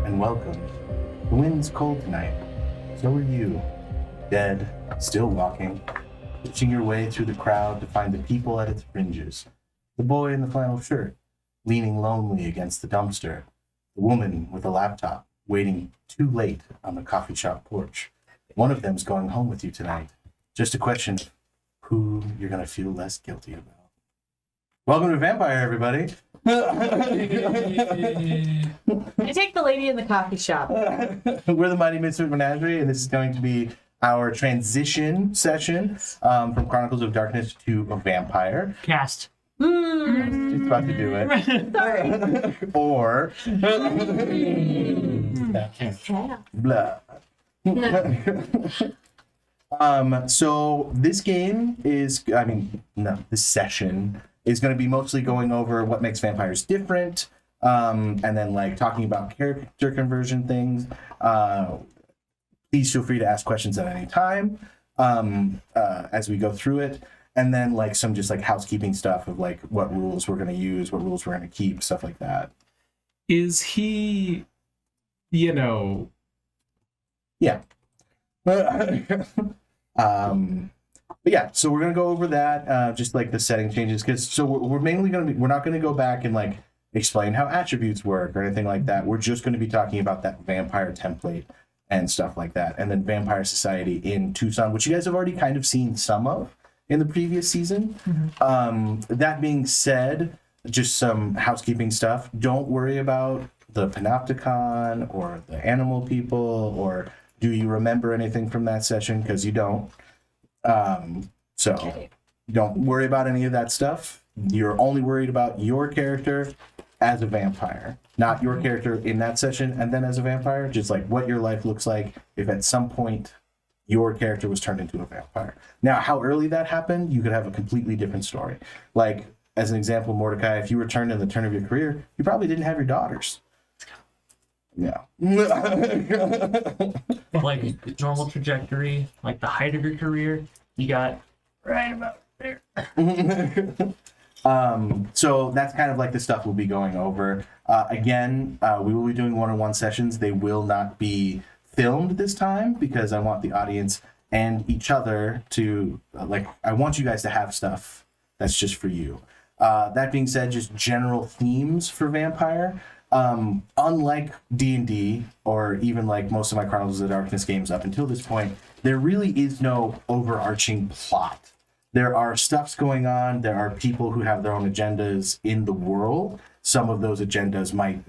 and welcome. The wind's cold tonight. So are you. Dead, still walking, pushing your way through the crowd to find the people at its fringes. The boy in the flannel shirt, leaning lonely against the dumpster. The woman with a laptop, waiting too late on the coffee shop porch. One of them's going home with you tonight. Just a question of who you're going to feel less guilty about. Welcome to Vampire, everybody. I take the lady in the coffee shop. We're the Mighty Misfit Menagerie, and this is going to be our transition session from Chronicles of Darkness to a vampire. Cast. She's about to do it. Sorry. Or blah. So this game is, this session is going to be mostly going over what makes vampires different, and then like talking about character conversion things. Please feel free to ask questions at any time as we go through it, and then like some just like housekeeping stuff of like what rules we're going to use, what rules we're going to keep, stuff like that. Is he, Yeah. But yeah, so we're gonna go over that, just like the setting changes, because so we're mainly we're not gonna go back and like explain how attributes work or anything like that. We're just gonna be talking about that vampire template and stuff like that, and then Vampire Society in Tucson, which you guys have already kind of seen some of in the previous season. Mm-hmm. That being said, just some housekeeping stuff. Don't worry about the Panopticon or the animal people, or do you remember anything from that session, because you don't. So don't worry about any of that stuff. You're only worried about your character as a vampire, not your character in that session and then as a vampire, just like what your life looks like if at some point your character was turned into a vampire. Now, how early that happened, you could have a completely different story. Like, as an example, Mordecai, if you were turned in the turn of your career, you probably didn't have your daughters. Yeah. like, normal trajectory, like the height of your career, you got right about there. So that's kind of like the stuff we'll be going over. Again, we will be doing one-on-one sessions. They will not be filmed this time because I want the audience and each other to, I want you guys to have stuff that's just for you. That being said, just general themes for Vampire. Unlike D&D, or even like most of my Chronicles of Darkness games up until this point, there really is no overarching plot. There are stuffs going on. There are people who have their own agendas in the world. Some of those agendas might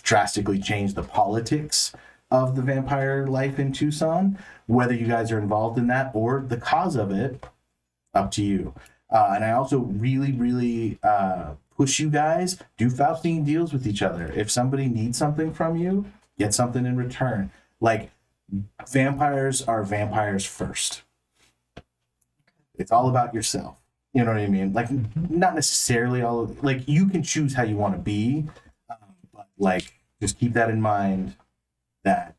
drastically change the politics of the vampire life in Tucson. Whether you guys are involved in that or the cause of it, up to you. And I also really push you guys, do Faustine deals with each other. If somebody needs something from you, get something in return. Like, vampires are vampires first. It's all about yourself. You know what I mean? Like, not necessarily like, you can choose how you want to be, but like, just keep that in mind that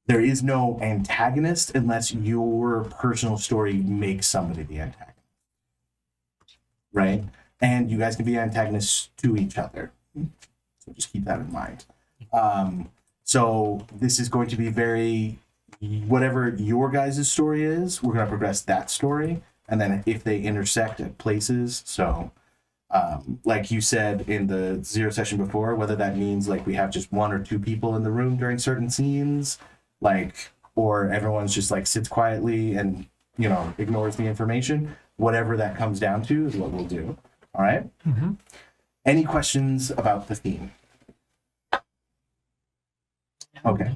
there is no antagonist unless your personal story makes somebody the antagonist. Right? And you guys can be antagonists to each other. So just keep that in mind. So this is going to be very, whatever your guys' story is, we're going to progress that story. And then if they intersect at places, so like you said in the Zero session before, whether that means like we have just one or two people in the room during certain scenes, like, or everyone's just like sits quietly and, ignores the information, whatever that comes down to is what we'll do. All right? Mm-hmm. Any questions about the theme? Okay.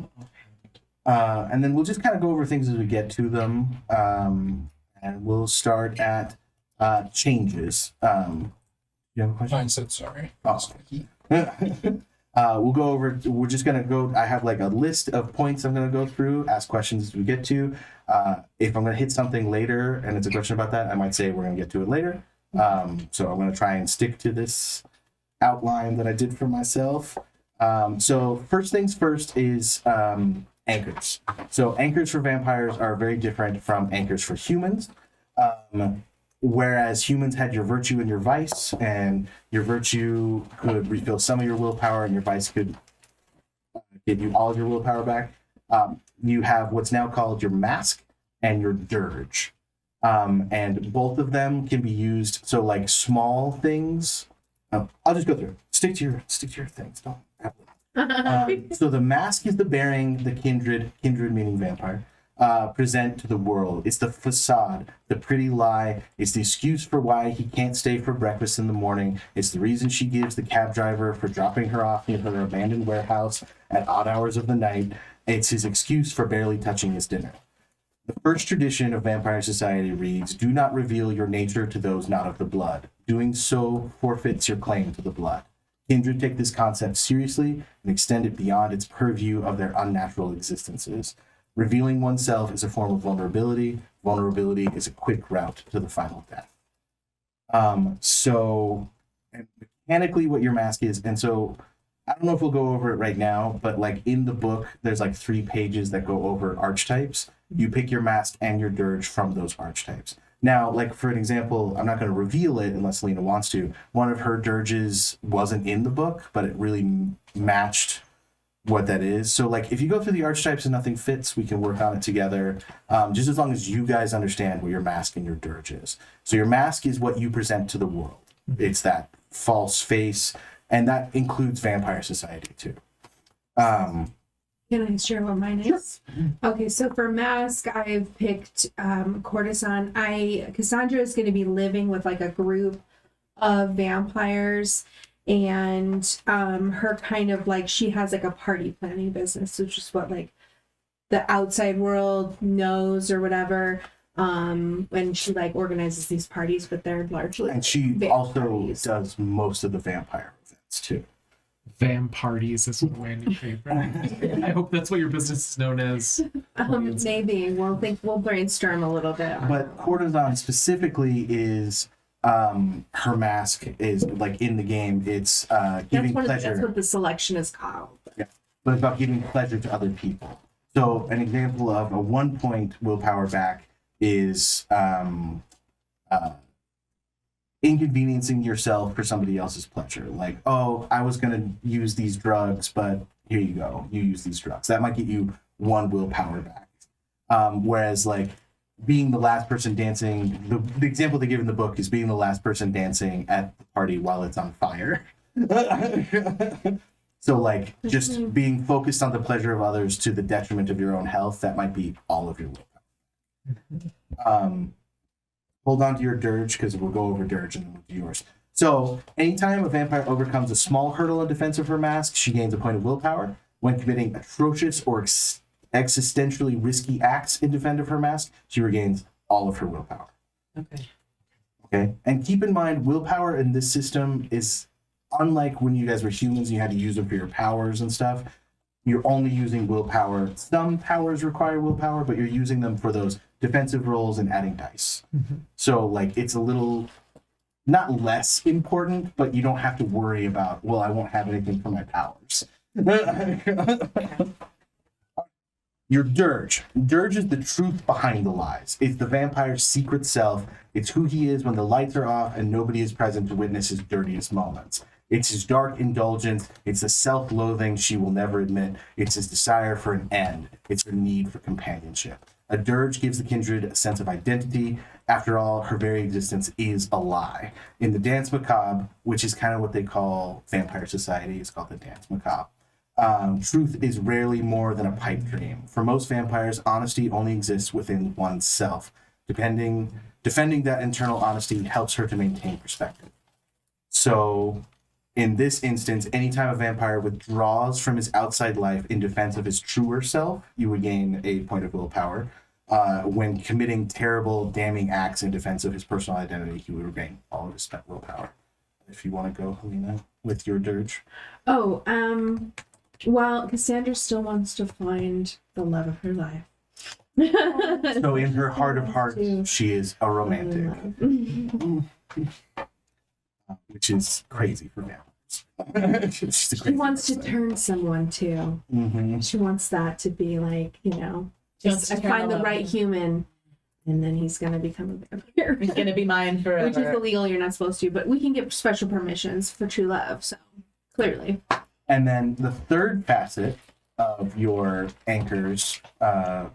And then we'll just kind of go over things as we get to them. And we'll start at changes. You have a question? Mine said sorry. Awesome. We'll go over, we're just going to go, I have like a list of points I'm going to go through, ask questions as we get to. If I'm going to hit something later and it's a question about that, I might say we're going to get to it later. So I'm going to try and stick to this outline that I did for myself. So first things first is anchors. So anchors for vampires are very different from anchors for humans. Whereas humans had your virtue and your vice, and your virtue could refill some of your willpower, and your vice could give you all of your willpower back. You have what's now called your mask and your dirge. And both of them can be used. So like small things. I'll just go through. Stick to your things. Don't. So the mask is the bearing the kindred meaning vampire, present to the world. It's the facade, the pretty lie. It's the excuse for why he can't stay for breakfast in the morning. It's the reason she gives the cab driver for dropping her off near her abandoned warehouse at odd hours of the night. It's his excuse for barely touching his dinner. The first tradition of vampire society reads, "Do not reveal your nature to those not of the blood. Doing so forfeits your claim to the blood." Kindred take this concept seriously and extend it beyond its purview of their unnatural existences. Revealing oneself is a form of vulnerability. Vulnerability is a quick route to the final death. So mechanically what your mask is, and so I don't know if we'll go over it right now, but like in the book, there's like 3 pages that go over archetypes. You pick your mask and your dirge from those archetypes. Now, like for an example, I'm not going to reveal it unless Lena wants to. One of her dirges wasn't in the book, but it really matched what that is. So like if you go through the archetypes and nothing fits, we can work on it together, just as long as you guys understand what your mask and your dirge is. So your mask is what you present to the world. It's that false face, and that includes vampire society too. Can I share what mine is? Okay, so for mask, I've picked courtesan. Cassandra is going to be living with like a group of vampires, and her kind of like, she has like a party planning business, which is what like the outside world knows or whatever. When she like organizes these parties, but they're largely, and she also does most of the vampire events too. Vam parties is one way in your favorite. I hope that's what your business is known as. maybe we'll brainstorm a little bit. But courtesan specifically is her mask is like in the game. It's giving pleasure. That's what the selection is called. Yeah, but it's about giving pleasure to other people. So an example of a 1 point willpower back is inconveniencing yourself for somebody else's pleasure. Like, oh, I was gonna use these drugs, but here you go, you use these drugs. That might get you 1 willpower back. Whereas like being the last person dancing, the example they give in the book is being the last person dancing at the party while it's on fire. So like just being focused on the pleasure of others to the detriment of your own health, that might be all of your willpower. Hold on to your dirge, because we'll go over dirge and then we'll do yours. So anytime a vampire overcomes a small hurdle in defense of her mask, she gains a point of willpower. When committing atrocious or existentially risky acts in defense of her mask, she regains all of her willpower. Okay. And keep in mind, willpower in this system is unlike when you guys were humans and you had to use them for your powers and stuff. You're only using willpower. Some powers require willpower, but you're using them for those defensive rolls and adding dice. So like it's a little not less important, but you don't have to worry about, well, I won't have anything for my powers. Your dirge. Dirge is the truth behind the lies. It's the vampire's secret self. It's who he is when the lights are off and nobody is present to witness his dirtiest moments. It's his dark indulgence. It's the self-loathing she will never admit. It's his desire for an end. It's her need for companionship. A dirge gives the kindred a sense of identity. After all, her very existence is a lie. In the Dance Macabre, which is kind of what they call vampire society, it's called the Dance Macabre. Truth is rarely more than a pipe dream. For most vampires, honesty only exists within oneself. Defending that internal honesty helps her to maintain perspective. So, in this instance, anytime a vampire withdraws from his outside life in defense of his truer self, you would gain a point of willpower. When committing terrible, damning acts in defense of his personal identity, he would regain all of his spent willpower. If you want to go, Helena, with your dirge. Well, Cassandra still wants to find the love of her life. So in her heart of hearts, she is a romantic. Which is crazy for vampires. She wants to turn someone too. Mm-hmm. She wants that to be like, just I find the right human, and then he's gonna become a vampire. He's gonna be mine forever. Which is illegal. You're not supposed to, but we can get special permissions for true love. So clearly. And then the third facet of your anchors,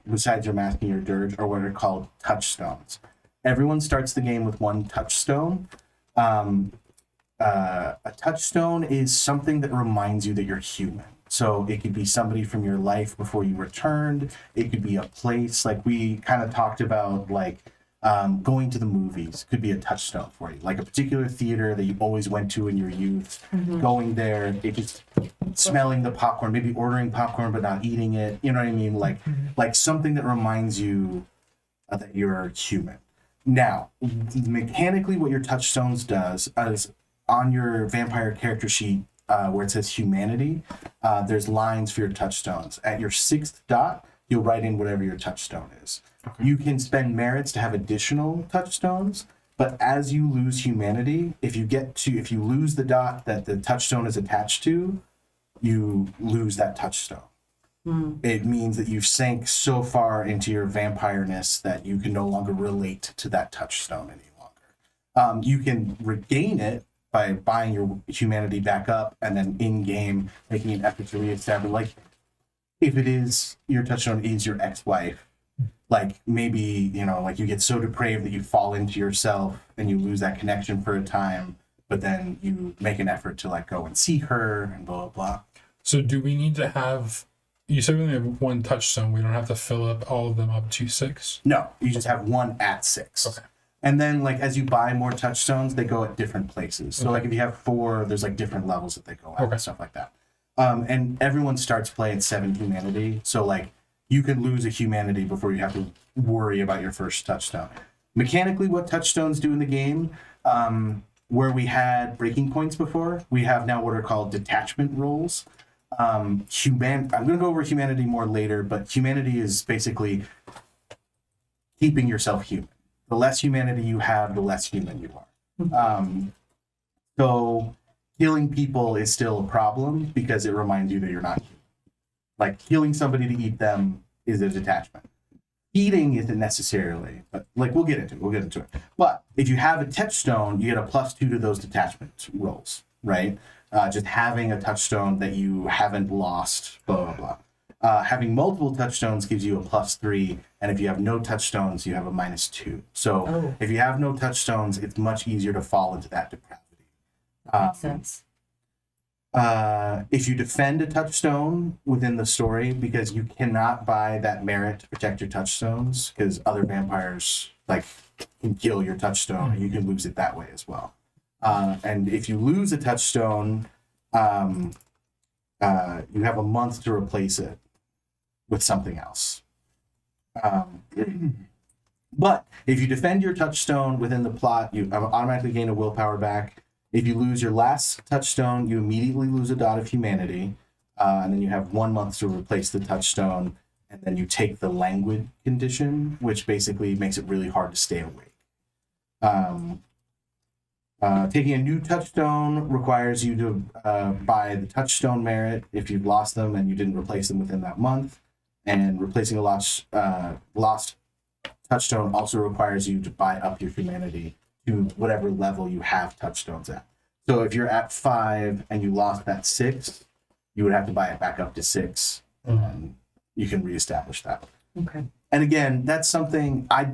besides your mask and your dirge, are what are called touchstones. Everyone starts the game with one touchstone. A touchstone is something that reminds you that you're human. So it could be somebody from your life before you returned. It could be a place, like we kind of talked about, like going to the movies could be a touchstone for you. Like a particular theater that you always went to in your youth, going there, it just smelling the popcorn, maybe ordering popcorn but not eating it. You know what I mean? Like something that reminds you that you're human. Now, mechanically, what your touchstones does is on your vampire character sheet, where it says humanity, there's lines for your touchstones. At your 6th dot, you'll write in whatever your touchstone is. Okay. You can spend merits to have additional touchstones, but as you lose humanity, if you lose the dot that the touchstone is attached to, you lose that touchstone. It means that you've sank so far into your vampireness that you can no longer relate to that touchstone any longer. You can regain it by buying your humanity back up and then in-game making an effort to reestablish. Like, if it is, your touchstone is your ex-wife, like maybe, you know, like you get so depraved that you fall into yourself and you lose that connection for a time, but then you make an effort to like go and see her and blah, blah, blah. So do we need to have, you said we only have one touchstone, we don't have to fill up all of them up to 6? No, you just have one at 6. Okay. And then, like, as you buy more touchstones, they go at different places. So, like, if you have 4, there's, like, different levels that they go at and stuff like that. And everyone starts play at 7 humanity. So, like, you can lose a humanity before you have to worry about your first touchstone. Mechanically, what touchstones do in the game, where we had breaking points before, we have now what are called detachment rolls. I'm going to go over humanity more later, but humanity is basically keeping yourself human. The less humanity you have, the less human you are. So killing people is still a problem because it reminds you that you're not human. Like, killing somebody to eat them is a detachment. Eating isn't necessarily, but like we'll get into it. But if you have a touchstone, you get a +2 to those detachment rolls, right? Just having a touchstone that you haven't lost, blah, blah, blah. Having multiple touchstones gives you a +3, and if you have no touchstones, you have a -2. So if you have no touchstones, it's much easier to fall into that depravity. Makes sense. If you defend a touchstone within the story, because you cannot buy that merit to protect your touchstones, because other vampires like can kill your touchstone, and you can lose it that way as well. And if you lose a touchstone, you have a month to replace it with something else. But if you defend your touchstone within the plot, you automatically gain a willpower back. If you lose your last touchstone, you immediately lose a dot of humanity, and then you have 1 month to replace the touchstone, and then you take the languid condition, which basically makes it really hard to stay awake. Taking a new touchstone requires you to buy the touchstone merit if you've lost them and you didn't replace them within that month. And replacing a lost touchstone also requires you to buy up your humanity to whatever level you have touchstones at. So if you're at 5 and you lost that 6, you would have to buy it back up to 6, and you can reestablish that. Okay. And again, that's something I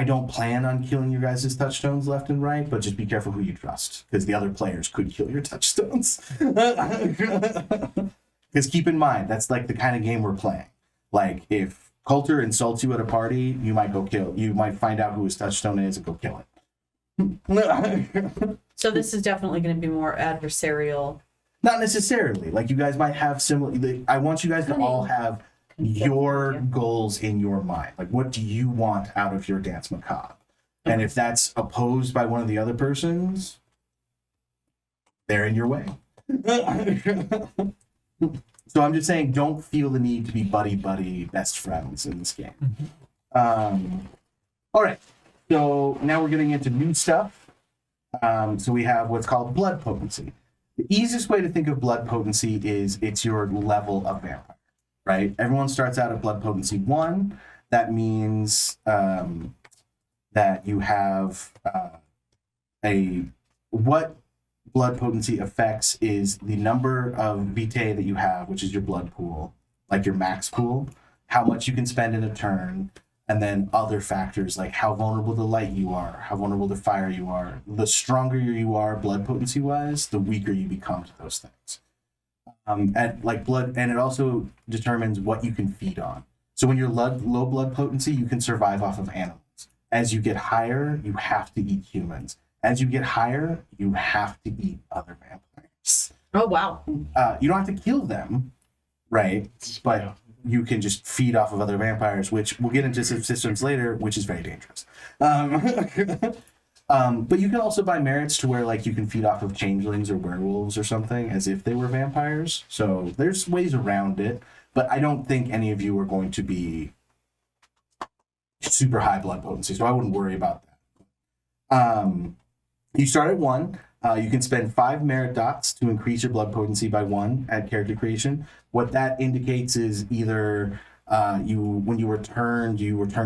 don't plan on killing your guys' touchstones left and right, but just be careful who you trust, because the other players could kill your touchstones. Because keep in mind, that's like the kind of game we're playing. Like, if Coulter insults you at a party, you might find out who his touchstone is and go kill it. So this is definitely going to be more adversarial. Not necessarily. Like, you guys might have similar. I want you guys to all have your goals in your mind. Like, what do you want out of your dance macabre? And if that's opposed by one of the other persons, they're in your way. So I'm just saying, don't feel the need to be buddy best friends in this game. All right. So now we're getting into new stuff. So we have what's called blood potency. The easiest way to think of blood potency is it's your level of vampire, right? Everyone starts out at blood potency 1. That means that you have what blood potency affects is the number of vitae that you have, which is your blood pool, like your max pool, how much you can spend in a turn, and then other factors like how vulnerable to light you are, how vulnerable to fire you are. The stronger you are blood potency wise, the weaker you become to those things. And like blood, and it also determines what you can feed on. So when you're low blood potency, you can survive off of animals. As you get higher, you have to eat humans. As you get higher, you have to eat other vampires. Oh, wow. You don't have to kill them, right? But you can just feed off of other vampires, which we'll get into some systems later, which is very dangerous. But you can also buy merits to where like you can feed off of changelings or werewolves or something as if they were vampires. So there's ways around it, but I don't think any of you are going to be super high blood potency, so I wouldn't worry about that. You start at 1. You can spend 5 merit dots to increase your blood potency by 1 at character creation. What that indicates is either when you were turned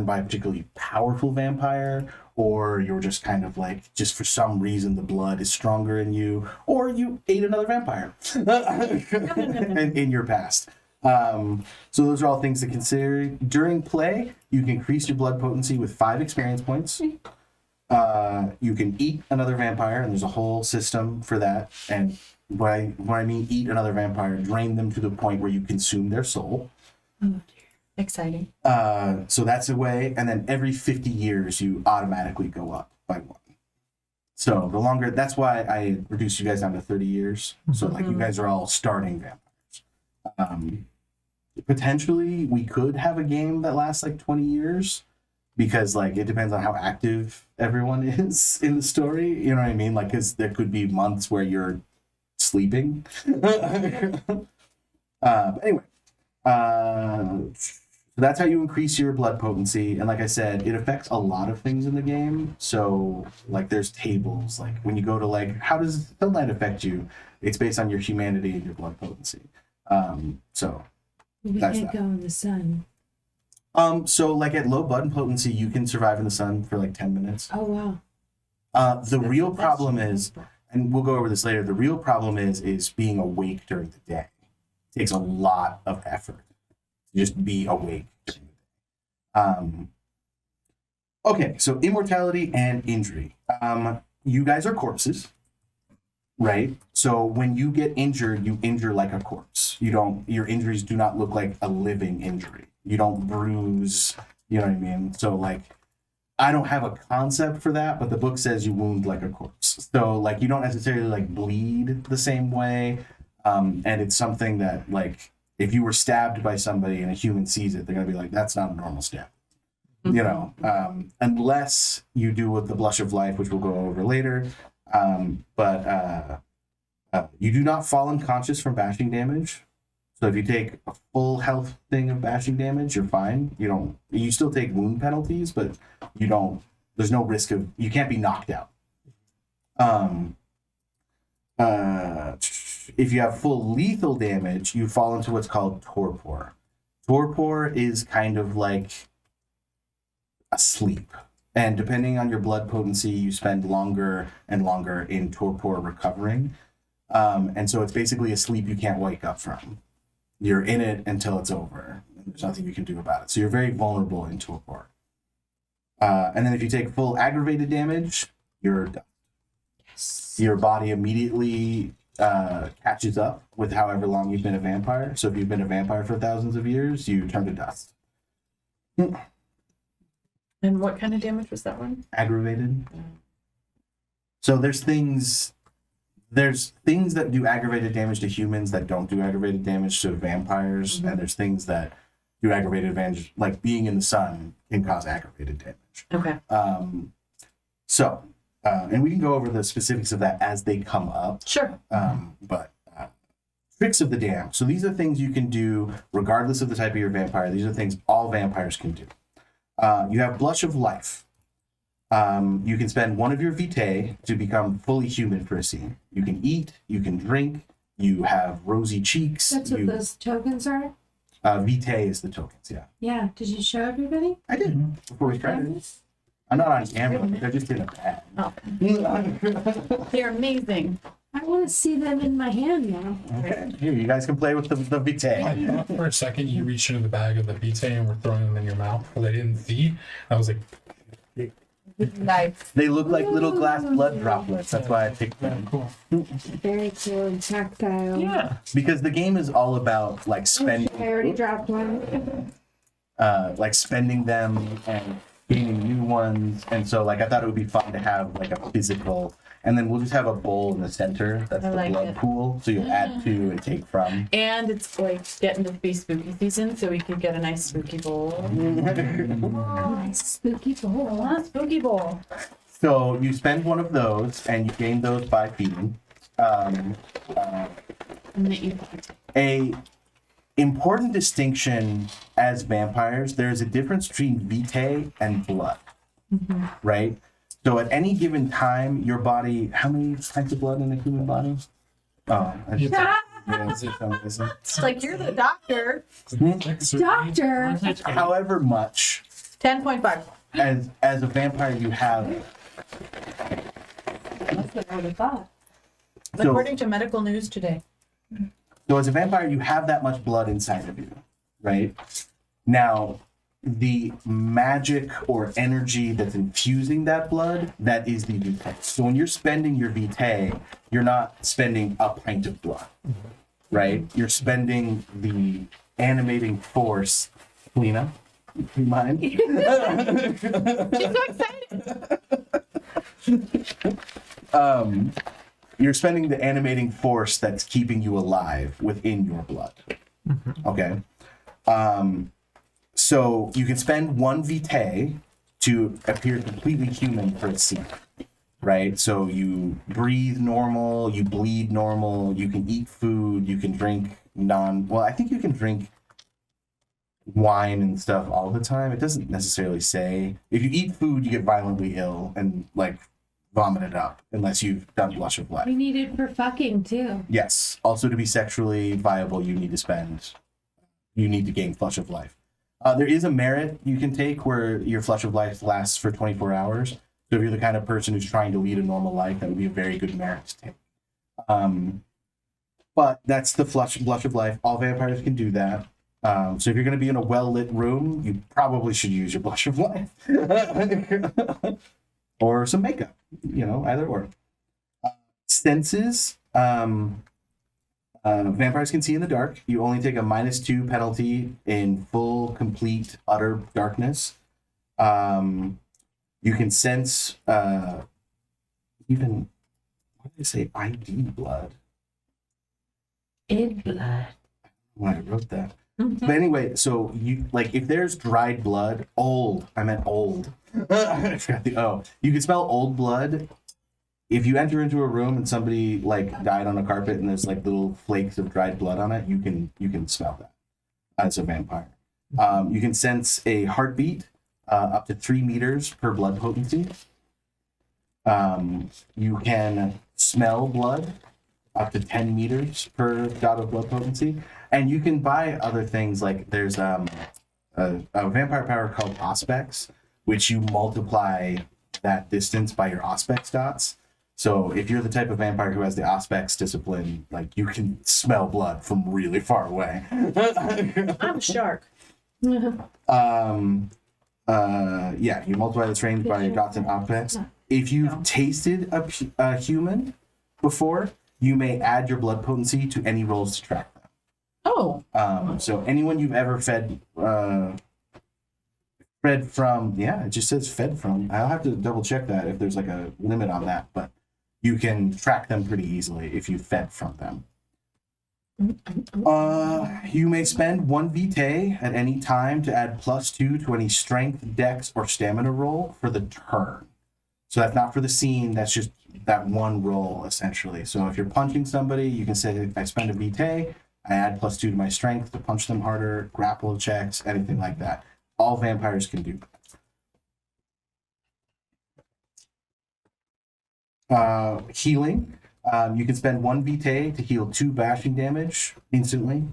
by a particularly powerful vampire, or you're just kind of like, just for some reason the blood is stronger in you, or you ate another vampire in your past. So those are all things to consider. During play, you can increase your blood potency with 5 experience points. You can eat another vampire, and there's a whole system for that. And when I mean eat another vampire, drain them to the point where you consume their soul. Oh, dear. Exciting. So that's a way. And then every 50 years, you automatically go up by 1. So the longer, that's why I reduced you guys down to 30 years. So like you guys are all starting vampires. Potentially, we could have a game that lasts like 20 years. Because like it depends on how active everyone is in the story, you know what I mean? Like, because there could be months where you're sleeping. But anyway, that's how you increase your blood potency. And like I said, it affects a lot of things in the game. So like there's tables. Like when you go to like, how does sunlight affect you? It's based on your humanity and your blood potency. So We that's can't that. go in the sun. So like at low blood potency, you can survive in the sun for like 10 minutes. Oh wow. The real problem is, and we'll go over this later, the real problem is being awake during the day. It takes a lot of effort to just be awake during the day. Okay, so immortality and injury. You guys are corpses, right? So when you get injured, you injure like a corpse. Your injuries do not look like a living injury. You don't bruise, you know what I mean? So like, I don't have a concept for that, but the book says you wound like a corpse. So like, you don't necessarily like bleed the same way. And it's something that like, if you were stabbed by somebody and a human sees it, they're gonna be like, that's not a normal stab. You know, unless you do with the blush of life, which we'll go over later. But you do not fall unconscious from bashing damage. So if you take a full health thing of bashing damage, you're fine. You still take wound penalties, but there's no risk of, you can't be knocked out. If you have full lethal damage, you fall into what's called torpor. Torpor is kind of like a sleep. And depending on your blood potency, you spend longer and longer in torpor recovering. And so it's basically a sleep you can't wake up from. You're in it until it's over. There's nothing you can do about it. So you're very vulnerable in torpor. And then if you take full aggravated damage, you're done. Yes. Your body immediately catches up with however long you've been a vampire. So if you've been a vampire for thousands of years, you turn to dust. And what kind of damage was that one? Aggravated. So there's things that do aggravated damage to humans that don't do aggravated damage to vampires, and there's things that do aggravated damage, like being in the sun can cause aggravated damage. Okay. And we can go over the specifics of that as they come up. Sure. But tricks of the damned. So these are things you can do regardless of the type of your vampire. These are things all vampires can do. You have Blush of Life. You can spend one of your vitae to become fully human for a scene. You can eat, you can drink, you have rosy cheeks. That's what those tokens are? Vitae is the tokens, yeah. Yeah. Did you show everybody? I did before we started. I'm not on camera, they're just in a bag. Oh, they're amazing. I want to see them in my hand now. Okay. Here, you guys can play with the I vitae. thought for a second you reached into the bag of the vitae and were throwing them in your mouth because I didn't see. I was like, Nice. They look like little glass blood droplets. That's why I picked them. cool. Very cool and tactile. Yeah. Because the game is all about like I already spending, dropped one. like spending them and gaining new ones. And so like I thought it would be fun to have like a physical, and then we'll just have a bowl in the center. That's I the like blood it. pool. So you'll add to and take from. And it's like getting to be spooky season, so we could get a nice spooky bowl. Nice spooky bowl. Ah, spooky bowl. So you spend one of those and you gain those by feeding. And that you A important distinction as vampires, there's a difference between vitae and blood, right? So at any given time, your body, how many pints of blood in a human body? Oh, I just, yeah, it's just amazing. It's like you're the doctor. Doctor. However much 10.5. as a vampire you have, That's what I would have thought. So- According to medical news today. so as a vampire you have that much blood inside of you, right? Now, the magic or energy that's infusing that blood, that is the vitae. So when you're spending your vitae, you're not spending a pint of blood, right? You're spending the animating force. Lena, you mind? She's so excited. You're spending the animating force that's keeping you alive within your blood. Okay. So you can spend one vitae to appear completely human for a scene, right? So you breathe normal, you bleed normal, you can eat food, you can drink well, I think you can drink wine and stuff all the time. It doesn't necessarily say. If you eat food, you get violently ill and like vomit it up unless you've done Blush of Life. We need it for fucking too. Yes. Also, to be sexually viable, you need to gain Flush of Life. There is a merit you can take where your Flush of Life lasts for 24 hours. So if you're the kind of person who's trying to lead a normal life, that would be a very good merit to take. But that's the Blush of Life. All vampires can do that. So if you're going to be in a well-lit room, you probably should use your Blush of Life. Or some makeup, either or. Senses. Vampires can see in the dark. You only take a -2 penalty in full, complete, utter darkness. You can sense even, what did they say? ID blood. In blood. When I wrote that. But anyway, so you like if there's dried blood, old. I meant old. I forgot the O. You can smell old blood. If you enter into a room and somebody like died on a carpet and there's like little flakes of dried blood on it, you can smell that as a vampire. You can sense a heartbeat up to 3 meters per blood potency. You can smell blood up to 10 meters per dot of blood potency, and you can buy other things like there's a vampire power called Auspex, which you multiply that distance by your Auspex dots. So if you're the type of vampire who has the Auspex discipline, like you can smell blood from really far away. I'm a shark. Yeah, you multiply this range by your dots and Auspex. If you've tasted a human before, you may add your blood potency to any rolls to track them. Oh. So anyone you've ever fed from, yeah, it just says fed from. I'll have to double check that if there's like a limit on that, but you can track them pretty easily if you fed from them. You may spend 1 vitae at any time to add +2 to any strength, dex, or stamina roll for the turn. So that's not for the scene, that's just that one roll essentially. So if you're punching somebody, you can say I spend a vitae, I add +2 to my strength to punch them harder, grapple checks, anything like that. All vampires can do that. Healing. You can spend 1 vitae to heal 2 bashing damage instantly.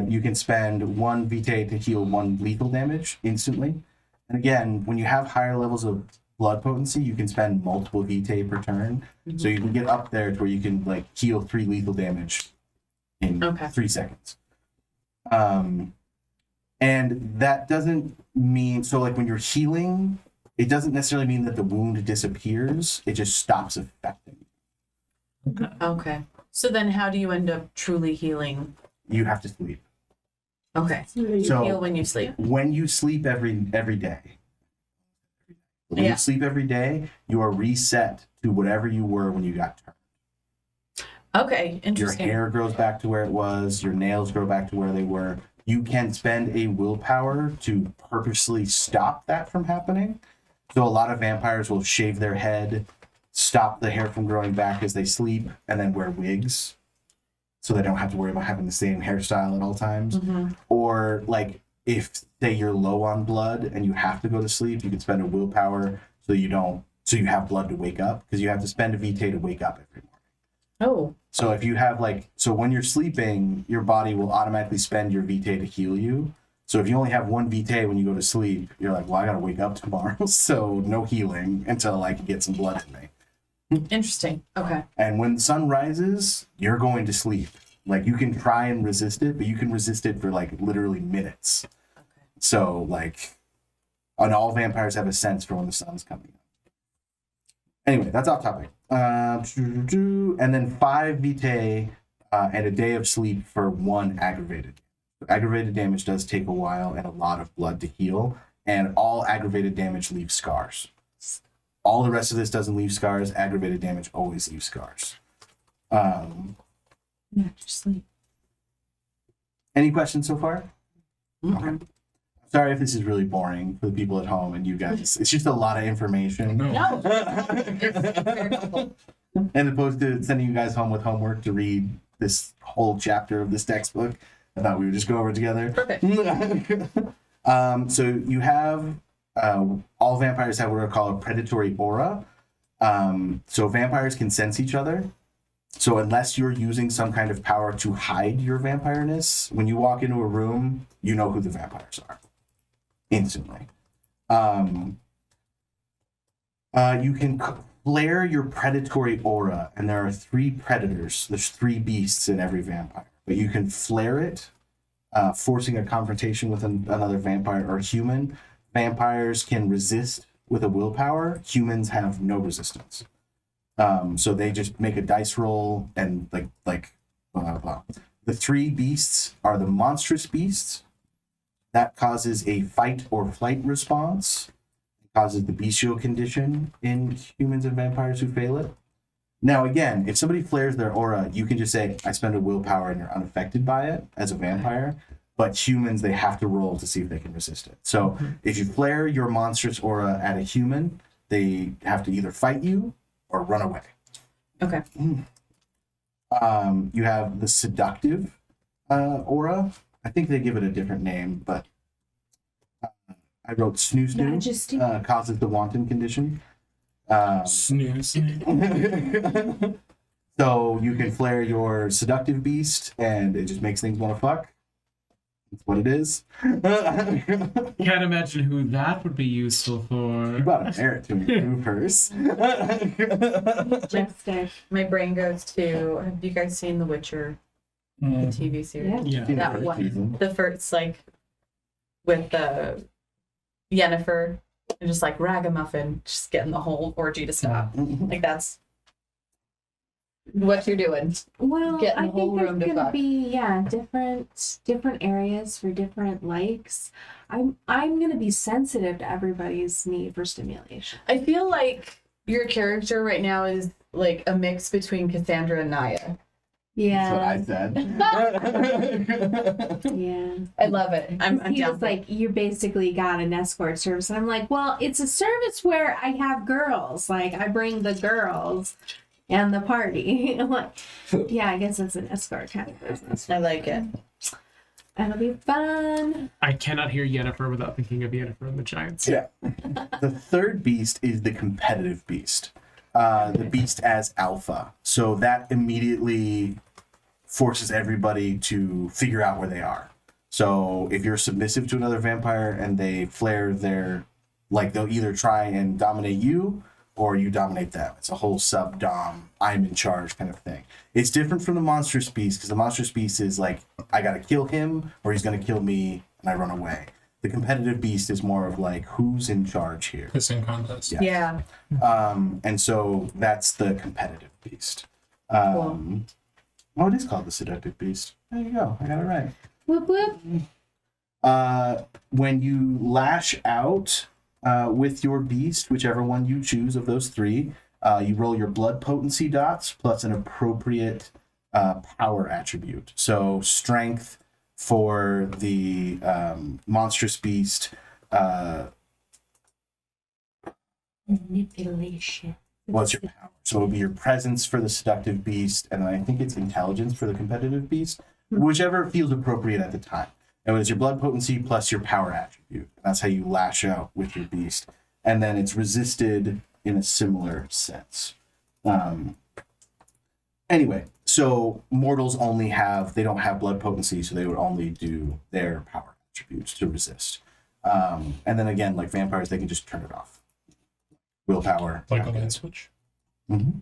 You can spend 1 vitae to heal 1 lethal damage instantly. And again, when you have higher levels of blood potency, you can spend multiple vitae per turn. So you can get up there to where you can like heal 3 lethal damage in Okay. 3 seconds. And that doesn't mean, so like when you're healing, it doesn't necessarily mean that the wound disappears. It just stops affecting you. Okay. So then how do you end up truly healing? You have to sleep. Okay. You So- heal when you sleep. When you sleep every day, when Yeah. you sleep every day, you are reset to whatever you were when you got turned. Okay. Your Interesting. hair grows back to where it was. Your nails grow back to where they were. You can spend a willpower to purposely stop that from happening. So a lot of vampires will shave their head, stop the hair from growing back as they sleep, and then wear wigs, so they don't have to worry about having the same hairstyle at all times. Or like if say you're low on blood and you have to go to sleep, you can spend a willpower so you have blood to wake up, because you have to spend a vitae to wake up every morning. Oh. So if you have so when you're sleeping, your body will automatically spend your vitae to heal you. So if you only have 1 vitae when you go to sleep, you're like, well, I gotta wake up tomorrow, so no healing until I can get some blood in me. Interesting. Okay. And when the sun rises, you're going to sleep. Like you can try and resist it, but you can resist it for like literally minutes. So and all vampires have a sense for when the sun's coming up. Anyway, that's off topic. And then 5 vitae and a day of sleep for 1 aggravated. Aggravated damage does take a while and a lot of blood to heal, and all aggravated damage leaves scars. All the rest of this doesn't leave scars. Aggravated damage always leaves scars. Sleep. Any questions so far? Okay. Sorry if this is really boring for the people at home and you guys. It's just a lot of information. No. And opposed to sending you guys home with homework to read this whole chapter of this textbook, I thought we would just go over it together. Perfect. So you have all vampires have what are called a predatory aura. So vampires can sense each other. So unless you're using some kind of power to hide your vampireness, when you walk into a room, you know who the vampires are instantly. You can flare your predatory aura, and there are 3 predators. There's 3 beasts in every vampire, but you can flare it, forcing a confrontation with another vampire or human. Vampires can resist with a willpower. Humans have no resistance. So they just make a dice roll and blah, blah, blah. The 3 beasts are the monstrous beasts. That causes a fight or flight response. It causes the bestial condition in humans and vampires who fail it. Now, again, if somebody flares their aura, you can just say, I spend a willpower and you're unaffected by it as a vampire. But humans, they have to roll to see if they can resist it. So if you flare your monstrous aura at a human, they have to either fight you or run away. Okay. You have the seductive aura. I think they give it a different name, but I wrote snoo Majesty. causes the wanton condition. Snooze. So you can flare your seductive beast, and it just makes things want to fuck. That's what it is. Can't imagine who that would be useful for. You got to merit to improve hers. Majestic. My brain goes to, have you guys seen The Witcher, the TV series? Yeah. Yeah. That one. The first, with the Yennefer, and just ragamuffin, just getting the whole orgy to stop. That's what you're doing. Well, Get in I the whole think there's room to gonna fuck. be different areas for different likes. I'm gonna be sensitive to everybody's need for stimulation. I feel like your character right now is a mix between Cassandra and Naya. That's what I Yeah, said. yeah. I love it. I'm He down. was like, you basically got an escort service. And I'm like, well, it's a service where I have girls. I bring the girls and the party. I'm like, yeah, I guess it's an escort kind of business. I like it. It'll be fun. I cannot hear Yennefer without thinking of Yennefer and the Giants. Yeah. The 3rd beast is the competitive beast. The beast as alpha. So that immediately forces everybody to figure out where they are. So if you're submissive to another vampire and they flare their Like they'll either try and dominate you or you dominate them. It's a whole sub-dom, I'm in charge kind of thing. It's different from the monstrous beast because the monstrous beast is like, I gotta kill him or he's gonna kill me and I run away. The competitive beast is more of like, who's in charge here? Pissing contest. Yeah. Yeah. And so that's the competitive beast. Cool. Oh, it is called the seductive beast. There you go. I got it right. Whoop whoop. When you lash out with your beast, whichever one you choose of those three, you roll your blood potency dots plus an appropriate power attribute. So strength for the monstrous beast. Manipulation. What's your power? So it would be your presence for the seductive beast, and then I think it's intelligence for the competitive beast, whichever feels appropriate at the time. It was your blood potency plus your power attribute. That's how you lash out with your beast. And then it's resisted in a similar sense. Anyway, so mortals they don't have blood potency, so they would only do their power attributes to resist. And then again, like vampires, they can just turn it off. Willpower. Like a light switch. Mm-hmm.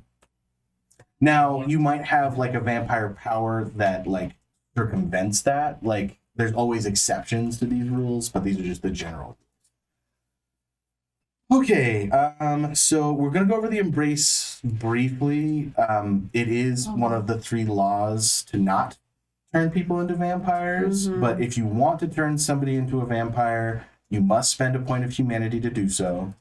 Now, you might have like a vampire power that like circumvents that. Like, there's always exceptions to these rules, but these are just the general. Okay, so we're gonna go over the embrace briefly. It is one of the 3 laws to not turn people into vampires, but if you want to turn somebody into a vampire, you must spend a point of humanity to do so.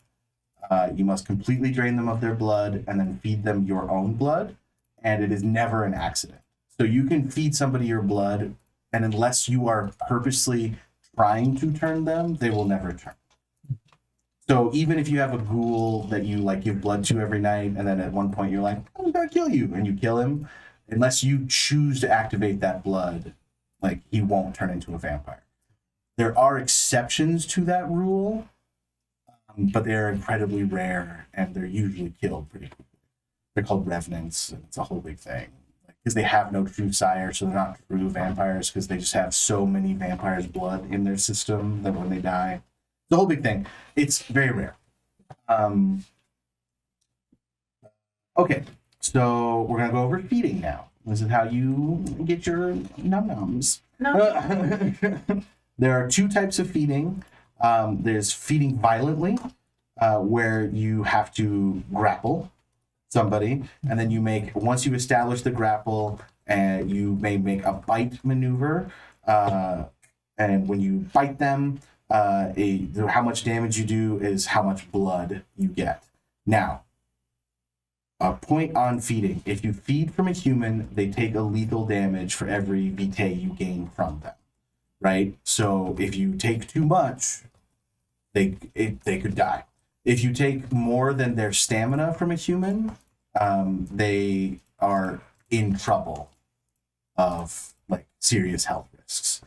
You must completely drain them of their blood and then feed them your own blood, and it is never an accident. So you can feed somebody your blood, and unless you are purposely trying to turn them, they will never turn. So even if you have a ghoul that you like give blood to every night, and then at one point you're like, I'm gonna kill you, and you kill him, unless you choose to activate that blood, like he won't turn into a vampire. There are exceptions to that rule, but they're incredibly rare, and they're usually killed pretty quickly. They're called revenants, and it's a whole big thing. Because they have no true sire, so they're not true vampires, because they just have so many vampires' blood in their system that when they die, the whole big thing. It's very rare. Okay, so we're gonna go over feeding now. This is how you get your num-nums. No. There are 2 types of feeding. There's feeding violently, where you have to grapple somebody, and then once you establish the grapple, you may make a bite maneuver, and when you bite them, how much damage you do is how much blood you get. Now, a point on feeding. If you feed from a human, they take a lethal damage for every vitae you gain from them, right? So if you take too much, they could die. If you take more than their stamina from a human, they are in trouble of like serious health risks.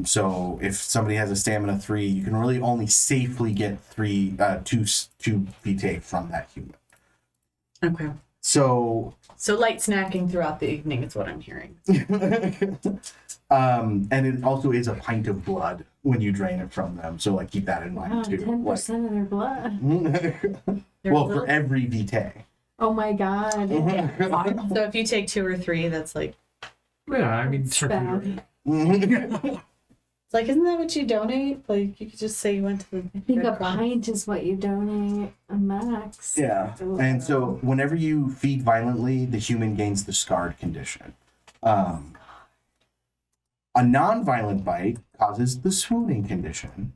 So if somebody has a stamina 3, you can really only safely get two vitae from that human. Okay. So light snacking throughout the evening is what I'm hearing. and it also is a pint of blood when you drain it from them. So like keep that in mind too. 10% of their blood. Well, for every vitae. Oh my god. So if you take 2 or 3, that's like, Yeah, I mean, It's certainly. bad. it's like, isn't that what you donate? Like, you could just say you went to the I think a Red Cross. pint is what you donate a max. Yeah. And so whenever you feed violently, the human gains the scarred condition. A non-violent bite causes the swooning condition,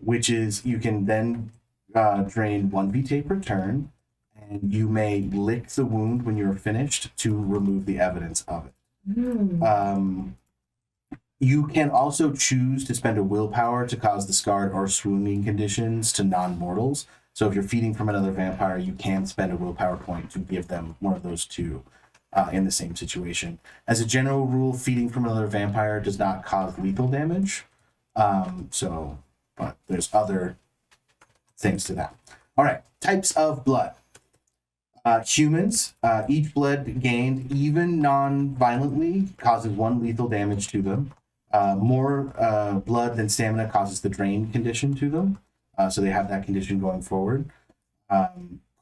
which is you can then drain 1 vitae per turn, and you may lick the wound when you're finished to remove the evidence of it. You can also choose to spend a willpower to cause the scarred or swooning conditions to non-mortals. So if you're feeding from another vampire, you can spend a willpower point to give them one of those 2 in the same situation. As a general rule, feeding from another vampire does not cause lethal damage. But there's other things to that. All right, types of blood. Humans, each blood gained, even non-violently, causes 1 lethal damage to them. More blood than stamina causes the drain condition to them. So they have that condition going forward.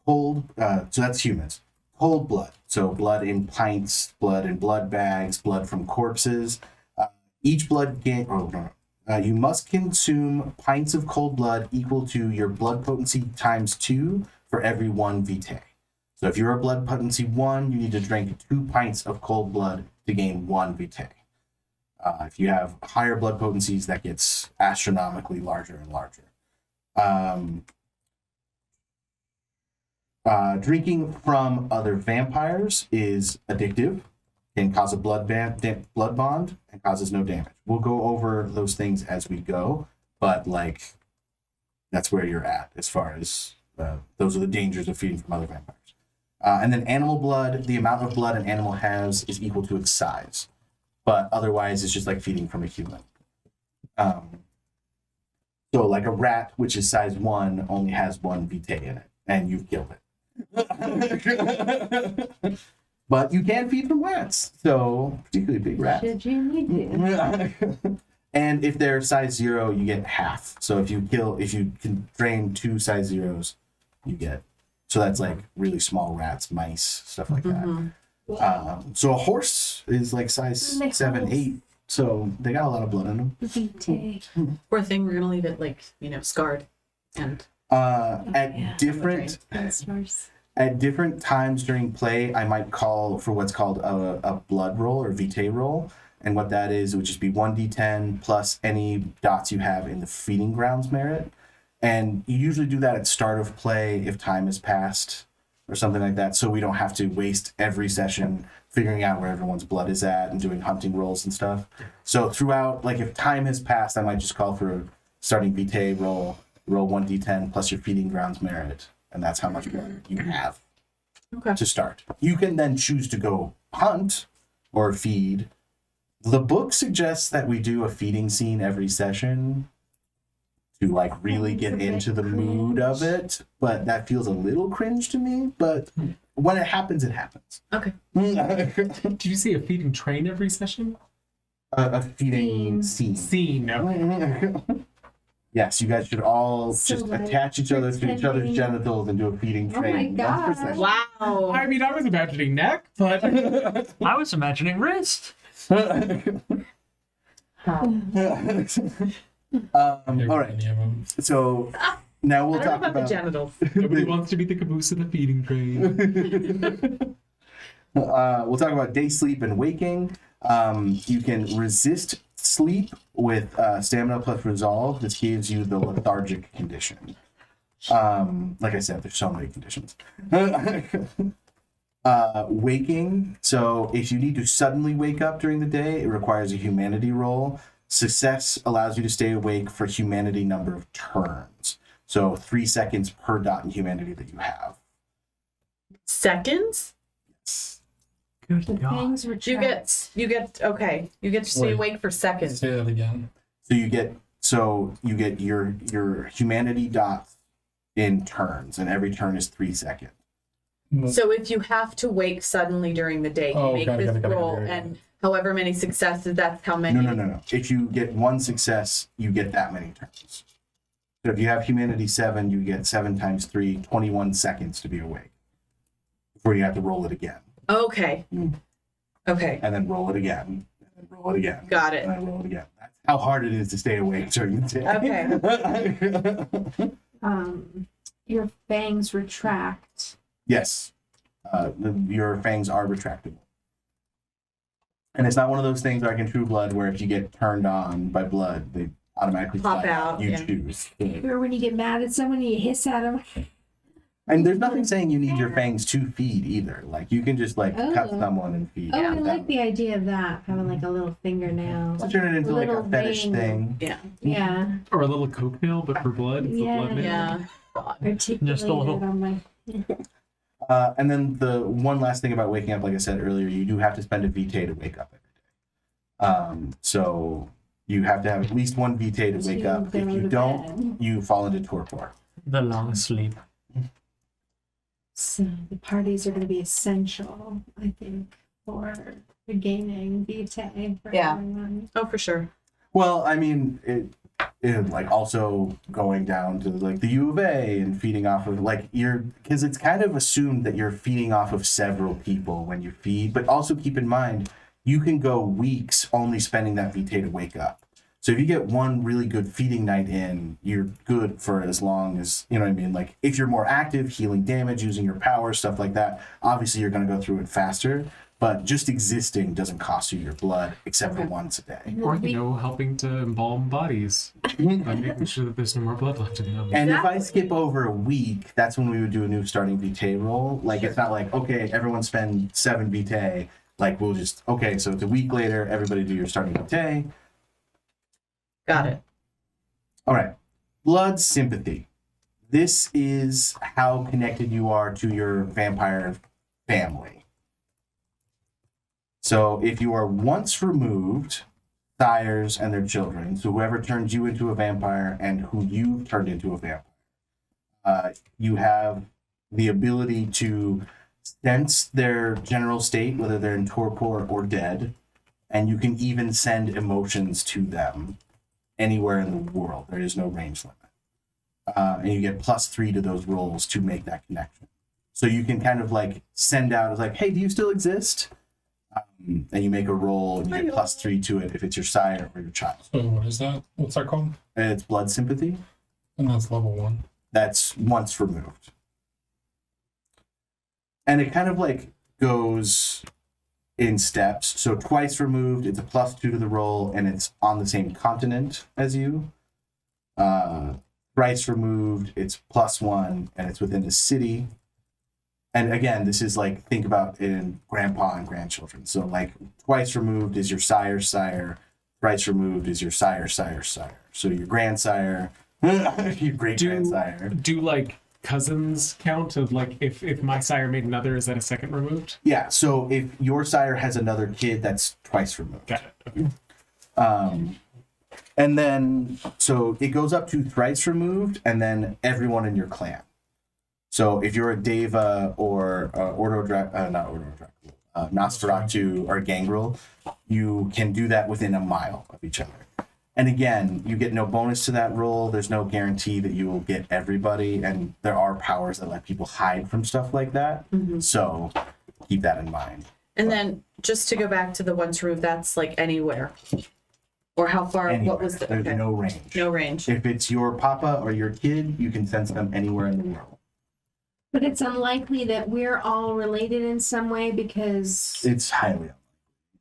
Cold, so that's humans. Cold blood, so blood in pints, blood in blood bags, blood from corpses. Each blood gain, you must consume pints of cold blood equal to your blood potency times 2 for every 1 vitae. So if you're a blood potency 1, you need to drink 2 pints of cold blood to gain 1 vitae. If you have higher blood potencies, that gets astronomically larger and larger. Drinking from other vampires is addictive, can cause a blood bond, and causes no damage. We'll go over those things as we go, but like that's where you're at as far as those are the dangers of feeding from other vampires. And then animal blood, the amount of blood an animal has is equal to its size, but otherwise it's just like feeding from a human. So like a rat, which is size 1, only has 1 vitae in it, and you've killed it. But you can feed from rats, so particularly big rats. Should you need to? And if they're size 0, you get half. So if you can drain 2 size 0s, you get. So that's like really small rats, mice, stuff like that. So a horse is like size 7, 8. So they got a lot of blood in them. Poor thing, we're gonna leave it like, scarred. And At different times during play, I might call for what's called a blood roll or vitae roll. And what that is, it would just be 1d10 plus any dots you have in the feeding grounds merit. And you usually do that at start of play if time has passed or something like that. So we don't have to waste every session figuring out where everyone's blood is at and doing hunting rolls and stuff. So throughout, like if time has passed, I might just call for a starting vitae roll 1d10 plus your feeding grounds merit. And that's how much blood you have to start. You can then choose to go hunt or feed. The book suggests that we do a feeding scene every session to like really get into the mood of it, but that feels a little cringe to me. But when it happens, it happens. okay. Did you see a feeding train every session? A feeding scene. Scene. No. Yes, you guys should all So, just like, attach each other to each other's pretending- genitals and do a feeding Oh my train. once per God. session. Wow. I mean, I was imagining neck, but I was imagining wrist. All right, Any of them. so now we'll I don't talk know about the about. genitals. nobody wants to be the caboose of the feeding train. We'll talk about day sleep and waking. You can resist sleep with stamina plus resolve. This gives you the lethargic condition. Like I said, there's so many conditions. Waking. So if you need to suddenly wake up during the day, it requires a humanity roll. Success allows you to stay awake for humanity number of turns. So 3 seconds per dot in humanity that you have. Seconds? Good God. Things were You get to stay Wait. awake for seconds. Say that again. So you get your humanity dots in turns, and every turn is 3 seconds. So if you have to wake suddenly during the day, you Oh, make got it, this got it, roll, got it. and however many successes, that's how many. No. If you get 1 success, you get that many turns. So if you have humanity 7, you get 7 times 3, 21 seconds to be awake before you have to roll it again. Okay. Okay. And then roll it again. And then roll it again. Got it. And then roll it again. That's how hard it is to stay awake during the day. Your fangs retract. Yes. Your fangs are retractable. And it's not one of those things like in True Blood where if you get turned on by blood, they automatically Pop fly out, You yeah. choose. Or when you get mad at someone, you hiss at them. And there's nothing saying you need your fangs to feed either. Like you can just cut Oh. someone and feed. Oh, I them. like the idea of that, having like a little fingernail. To turn it into like a Little fetish vein. thing. Yeah. Yeah, Or a little cocktail, but for blood. It's Yeah. a blood nail. Yeah. articulate Just a little- it on my. And then the one last thing about waking up, like I said earlier, you do have to spend a vitae to wake up every day. So you have to have at least 1 vitae to wake To up. go If you to don't, bed. you fall into torpor. The long sleep. So the parties are going to be essential, I think, for regaining vitae for Yeah. everyone. Oh, for sure. Well, I mean, and like also going down to like the U of A and feeding off of like because it's kind of assumed that you're feeding off of several people when you feed, but also keep in mind you can go weeks only spending that vitae to wake up. So if you get one really good feeding night in, you're good for as long as, you know what I mean? Like if you're more active, healing damage, using your power, stuff like that, obviously you're going to go through it faster. But just existing doesn't cost you your blood except for once a day. Or, helping to embalm bodies by making sure that there's no more blood left in them. And if I skip over a week, that's when we would do a new starting vitae roll. Like it's not like, okay, everyone spend 7 vitae. Like we'll just, okay, so it's a week later, everybody do your starting vitae. Got it. All right. Blood sympathy. This is how connected you are to your vampire family. So if you are once removed, sires and their children, so whoever turns you into a vampire and who you've turned into a vampire, you have the ability to sense their general state, whether they're in torpor or dead, and you can even send emotions to them anywhere in the world. There is no range limit. And you get +3 to those rolls to make that connection. So you can kind of like send out as like, hey, do you still exist? And you make a roll and you get +3 to it if it's your sire or your child. So what is that? What's that called? And it's blood sympathy. And that's level 1. That's once removed. And it kind of like goes in steps. So twice removed, it's a +2 to the roll, and it's on the same continent as you. Thrice removed, it's +1, and it's within the city. And again, this is like, think about it in grandpa and grandchildren. So like twice removed is your sire's sire. Thrice removed is your sire's sire's sire. So your grandsire, your great grandsire. Do like cousins count of like if my sire made another, is that a second removed? Yeah, so if your sire has another kid, that's twice removed. Got it. Okay. And then, so it goes up to thrice removed, and then everyone in your clan. So if you're a Deva or Nosferatu or Gangrel, you can do that within a mile of each other. And again, you get no bonus to that roll. There's no guarantee that you will get everybody, and there are powers that let people hide from stuff like that. So keep that in mind. And then just to go back to the once removed, that's like anywhere. Or how far? Anywhere. What was the? There's Okay. no range. No range. If it's your papa or your kid, you can sense them anywhere in the world. But it's unlikely that we're all related in some way because It's highly unlikely.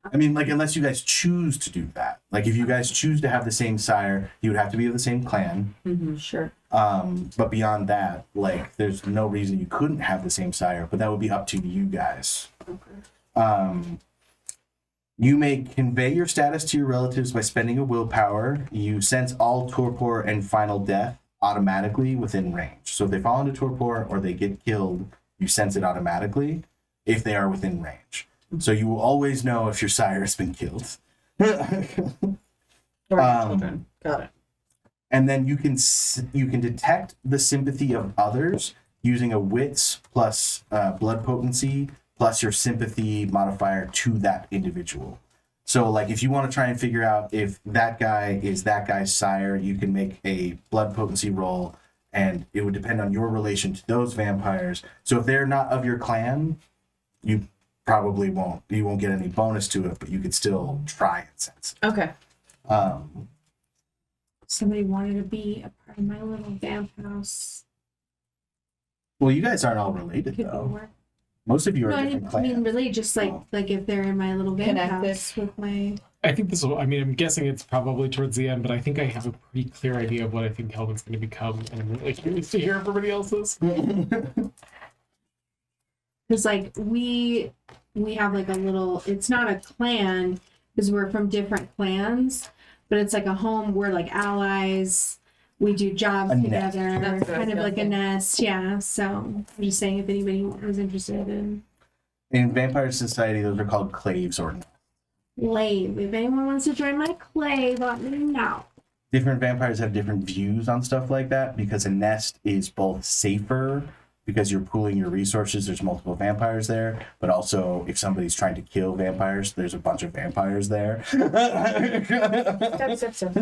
I mean, like, unless you guys choose to do that. Like, if you guys choose to have the same sire, you would have to be of the same clan. Sure. But beyond that, like, there's no reason you couldn't have the same sire, but that would be up to you guys. You may convey your status to your relatives by spending a willpower. You sense all torpor and final death automatically within range. So if they fall into torpor or they get killed, you sense it automatically if they are within range. So you will always know if your sire has been killed. Or children. Got it. And then you can detect the sympathy of others using a wits plus blood potency plus your sympathy modifier to that individual. So like if you want to try and figure out if that guy is that guy's sire, you can make a blood potency roll, and it would depend on your relation to those vampires. So if they're not of your clan, you probably won't get any bonus to it, but you could still try and sense it. Okay. somebody wanted to be a part of my little vamp house. Well, you guys aren't all related Could though. work. Most of you are No, I different mean clans. really just like if they're in my little vamp Connected. house with my I think this will, I mean, I'm guessing it's probably towards the end, but I think I have a pretty clear idea of what I think Helvin's going to become, and I'm really curious to hear everybody else's. because like we have like a little, it's not a clan because we're from different clans, but it's like a home. We're like allies. We do jobs A nest. together, That's what I kind was of like a gonna nest. Yeah. So I'm just saying if anybody was interested in In Vampire Society, those are called claves or Clave, if anyone wants to join my Clave, let me know. different vampires have different views on stuff like that because a nest is both safer because you're pooling your resources, there's multiple vampires there, but also if somebody's trying to kill vampires, there's a bunch of vampires there. Step.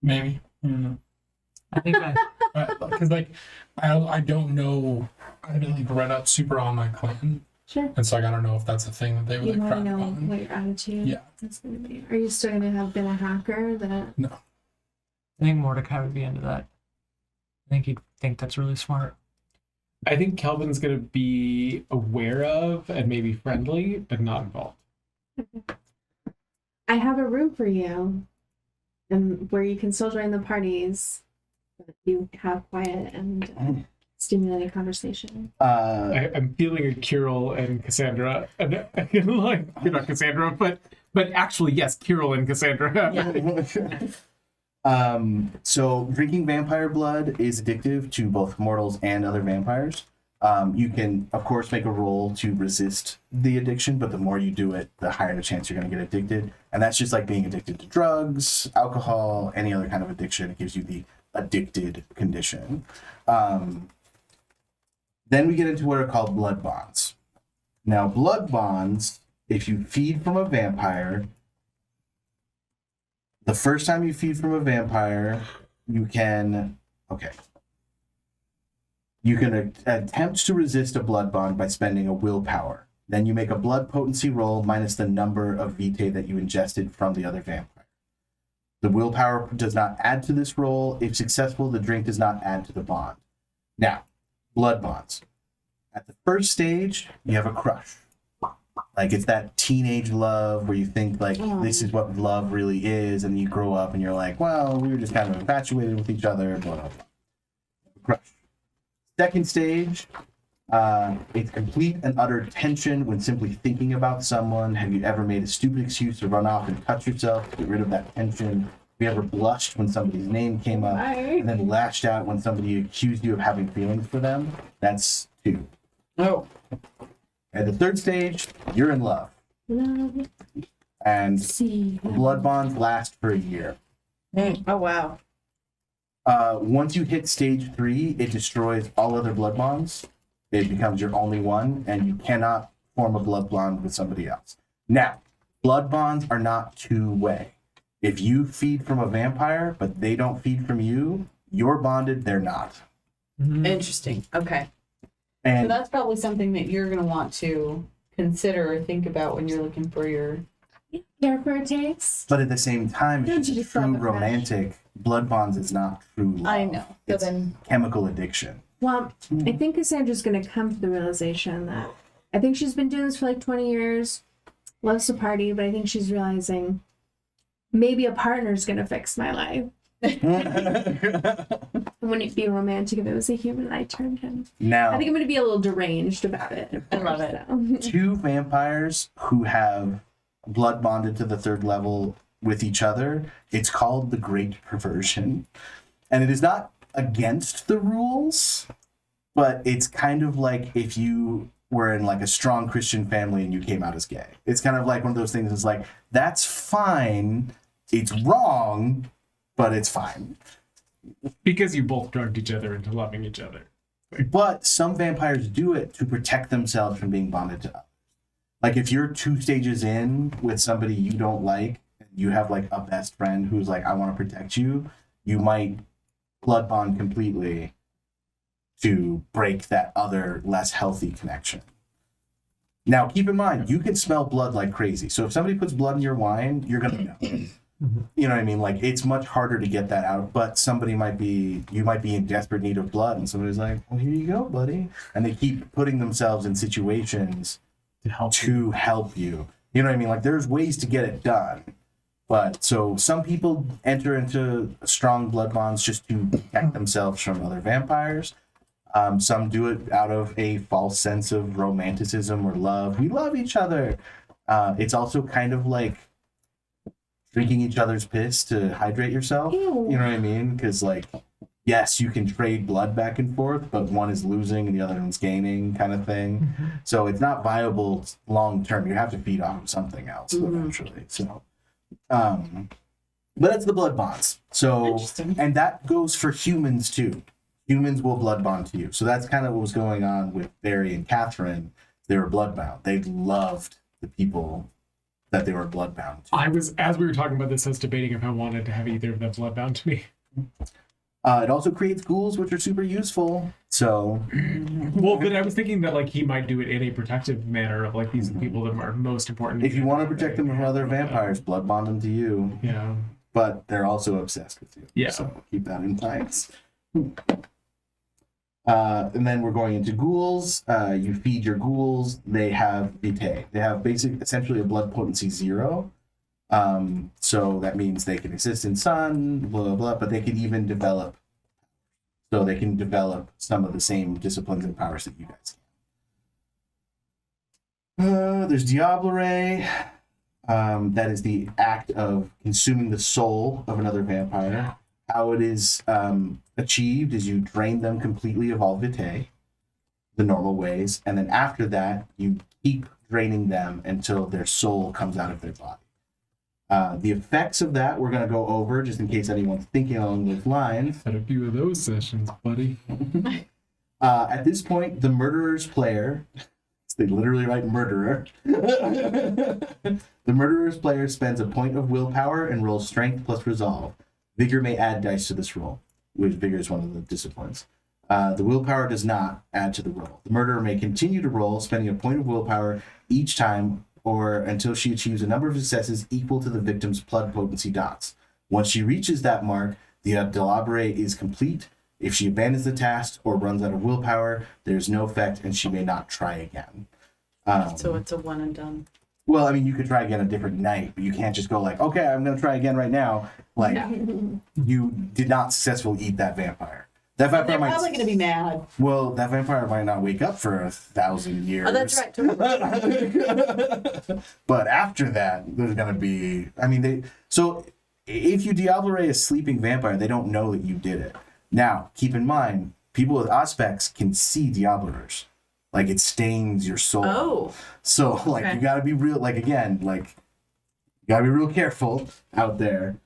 Maybe. I don't know. I think I, Because like I don't know. I haven't like read up super on my clan, Sure. and so like, I don't know if that's a thing that they would You like want to crack know on. what your attitude Yeah. is going to be. Are you still going to have been a hacker? That I think Mordecai would be into that. I think he'd think that's really smart. I think Kelvin's gonna be aware of and maybe friendly, but not involved. I have a room for you, and where you can still join the parties, but you have quiet and stimulating conversation. I'm feeling a Kirill and Cassandra, and like you're not Cassandra, but actually yes, Kirill and Cassandra. So drinking vampire blood is addictive to both mortals and other vampires. You can, of course, make a roll to resist the addiction, but the more you do it, the higher the chance you're going to get addicted. And that's just like being addicted to drugs, alcohol, any other kind of addiction. It gives you the addicted condition. Then we get into what are called blood bonds. Now, blood bonds, if you feed from a vampire, the first time you feed from a vampire, you can attempt to resist a blood bond by spending a willpower. Then you make a blood potency roll minus the number of vitae that you ingested from the other vampire. The willpower does not add to this roll. If successful, the drink does not add to the bond. Now, blood bonds. At the first stage, you have a crush. Like, it's that teenage love where you think, like, this is what love really is, and you grow up and you're like, well, we were just kind of infatuated with each other, blah, blah, blah. Crush. Second stage, it's complete and utter tension when simply thinking about someone. Have you ever made a stupid excuse to run off and cut yourself to get rid of that tension? Have you ever blushed when somebody's name came up and then lashed out when somebody accused you of having feelings for them? That's 2. Oh. At the third stage, you're in love. Love, And see. blood bonds last for a year. Oh, wow. Once you hit stage 3, it destroys all other blood bonds. It becomes your only one, and you cannot form a blood bond with somebody else. Now, blood bonds are not two-way. If you feed from a vampire, but they don't feed from you, you're bonded, they're not. Interesting. Okay. So And that's probably something that you're going to want to consider or think about when you're looking for your... Care for a taste. but at the same time, Don't if you it's just love true a crush? romantic, blood bonds is not true love. I know. So It's then... chemical addiction. Well, I think Cassandra's going to come to the realization that I think she's been doing this for like 20 years, loves to party, but I think she's realizing maybe a partner's going to fix my life. Wouldn't it be romantic if it was a human and I turned him? Now, I think I'm going to be a little deranged about it. I love it. So. 2 vampires who have blood bonded to the 3rd level with each other, it's called the Great Perversion. And it is not against the rules, but it's kind of like if you were in like a strong Christian family and you came out as gay. It's kind of like one of those things that's like, that's fine, it's wrong, but it's fine. Because you both drugged each other into loving each other. But some vampires do it to protect themselves from being bonded to others. Like if you're 2 stages in with somebody you don't like, and you have like a best friend who's like, I want to protect you, you might blood bond completely to break that other less healthy connection. Now, keep in mind, you can smell blood like crazy. So if somebody puts blood in your wine, you're going to know. You know what I mean? Like, it's much harder to get that out, but you might be in desperate need of blood, and somebody's like, well, here you go, buddy. And they keep putting themselves in situations To help to help you. You know what I mean? Like, there's ways to get it done. But so some people enter into strong blood bonds just to protect themselves from other vampires. Some do it out of a false sense of romanticism or love. We love each other. It's also kind of like drinking each other's piss to hydrate yourself. Ew. You know what I mean? Because, like, yes, you can trade blood back and forth, but one is losing and the other one's gaining, kind of thing. So it's not viable long term. You have to feed off of something else eventually. So, but it's the blood bonds. So, Interesting. and that goes for humans too. Humans will blood bond to you. So that's kind of what was going on with Barry and Catherine. They were blood bound. They loved the people that they were bloodbound to. I was, as we were talking about this, I was debating if I wanted to have either of them bloodbound to me. It also creates ghouls, which are super useful. So, Well, but I was thinking that like he might do it in a protective manner of like these are the people that are most important. if you want to protect them from other vampires, blood bond them to you. Yeah. But they're also obsessed with you. Yeah. So keep that in mind. And then we're going into ghouls. You feed your ghouls. They have vitae. They have essentially a blood potency 0. So that means they can exist in sun, blah, blah, blah, but they can even develop. So they can develop some of the same disciplines and powers that you guys can. There's Diablerie. That is the act of consuming the soul of another vampire. How it is achieved is you drain them completely of all vitae, the normal ways, and then after that, you keep draining them until their soul comes out of their body. The effects of that we're going to go over just in case anyone's thinking along those lines. Had a few of those sessions, buddy. At this point, the murderer's player, they literally write murderer. The murderer's player spends a point of willpower and rolls strength plus resolve. Vigor may add dice to this roll, which vigor is one of the disciplines. The willpower does not add to the roll. The murderer may continue to roll, spending a point of willpower each time or until she achieves a number of successes equal to the victim's blood potency dots. Once she reaches that mark, the Diablerie is complete. If she abandons the task or runs out of willpower, there is no effect and she may not try again. So it's a one and done. Well, I mean, you could try again a different night, but you can't just go like, okay, I'm going to try again right now. Like, you did not successfully eat that vampire. That vampire They're might. probably going to be mad. Well, that vampire might not wake up for 1,000 years. Oh, that's right. Totally. But after that, there's going to be. I mean, So if you Diablerie a sleeping vampire, they don't know that you did it. Now, keep in mind, people with Auspex can see Diablers. Like, it stains your soul. Oh. So, like, Okay. you gotta be real, like, again, like, you gotta be real careful out there.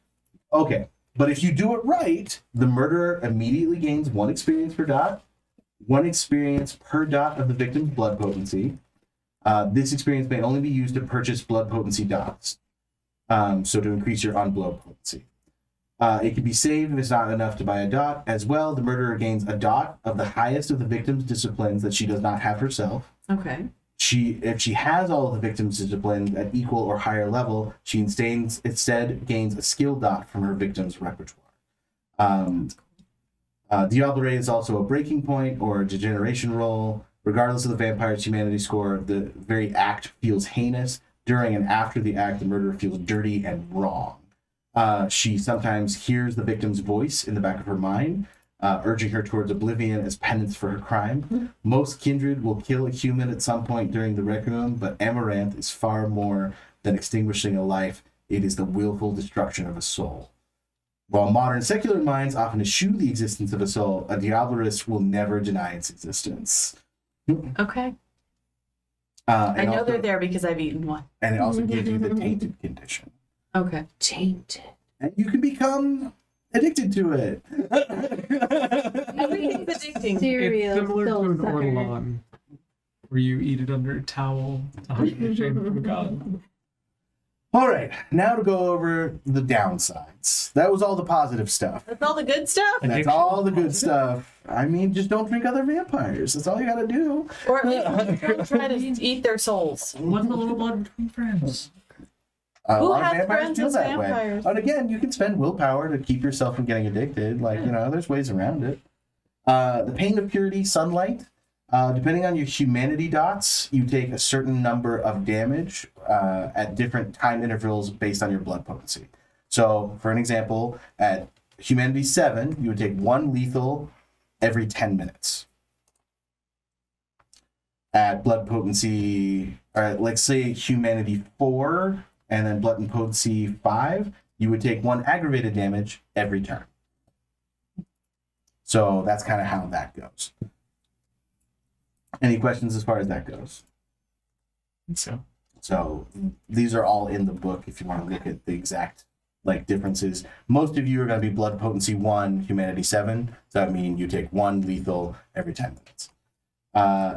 Okay, but if you do it right, the murderer immediately gains 1 experience per dot, 1 experience per dot of the victim's blood potency. This experience may only be used to purchase blood potency dots, so to increase your unblood potency. It can be saved if it's not enough to buy a dot. As well, the murderer gains a dot of the highest of the victim's disciplines that she does not have herself. Okay. If she has all of the victim's disciplines at equal or higher level, she instead gains a skill dot from her victim's repertoire. Diablerie is also a breaking point or a degeneration roll. Regardless of the vampire's humanity score, the very act feels heinous. During and after the act, the murderer feels dirty and wrong. She sometimes hears the victim's voice in the back of her mind, urging her towards oblivion as penance for her crime. Most kindred will kill a human at some point during the Requiem, but Amaranth is far more than extinguishing a life. It is the willful destruction of a soul. While modern secular minds often eschew the existence of a soul, a Diablerist will never deny its existence. Okay. And I know also- they're there because I've eaten one. And it also gives you the tainted condition. Okay. Tainted. And you can become addicted to it. Everything's addicting. It's Serial similar to an sucker. Ortolan, where you eat it under a towel to hide your shame from God. All right, now to go over the downsides. That was all the positive stuff. That's all the good stuff? And that's all the good stuff. I mean, just don't drink other vampires. That's all you gotta do. Or at least don't try to eat their souls. What's the little blood between friends? A Who lot of has vampires friends feel as that way. vampires? And again, you can spend willpower to keep yourself from getting addicted. Like, you know, there's ways around it. The pain of purity, sunlight. Depending on your humanity dots, you take a certain number of damage at different time intervals based on your blood potency. So, for an example, at humanity 7, you would take 1 lethal every 10 minutes. At blood potency, let's say humanity 4, and then blood potency 5, you would take 1 aggravated damage every turn. So that's kind of how that goes. Any questions as far as that goes? So these are all in the book if you want to look at the exact differences. Most of you are going to be blood potency 1, humanity 7. So that means you take 1 lethal every 10 minutes.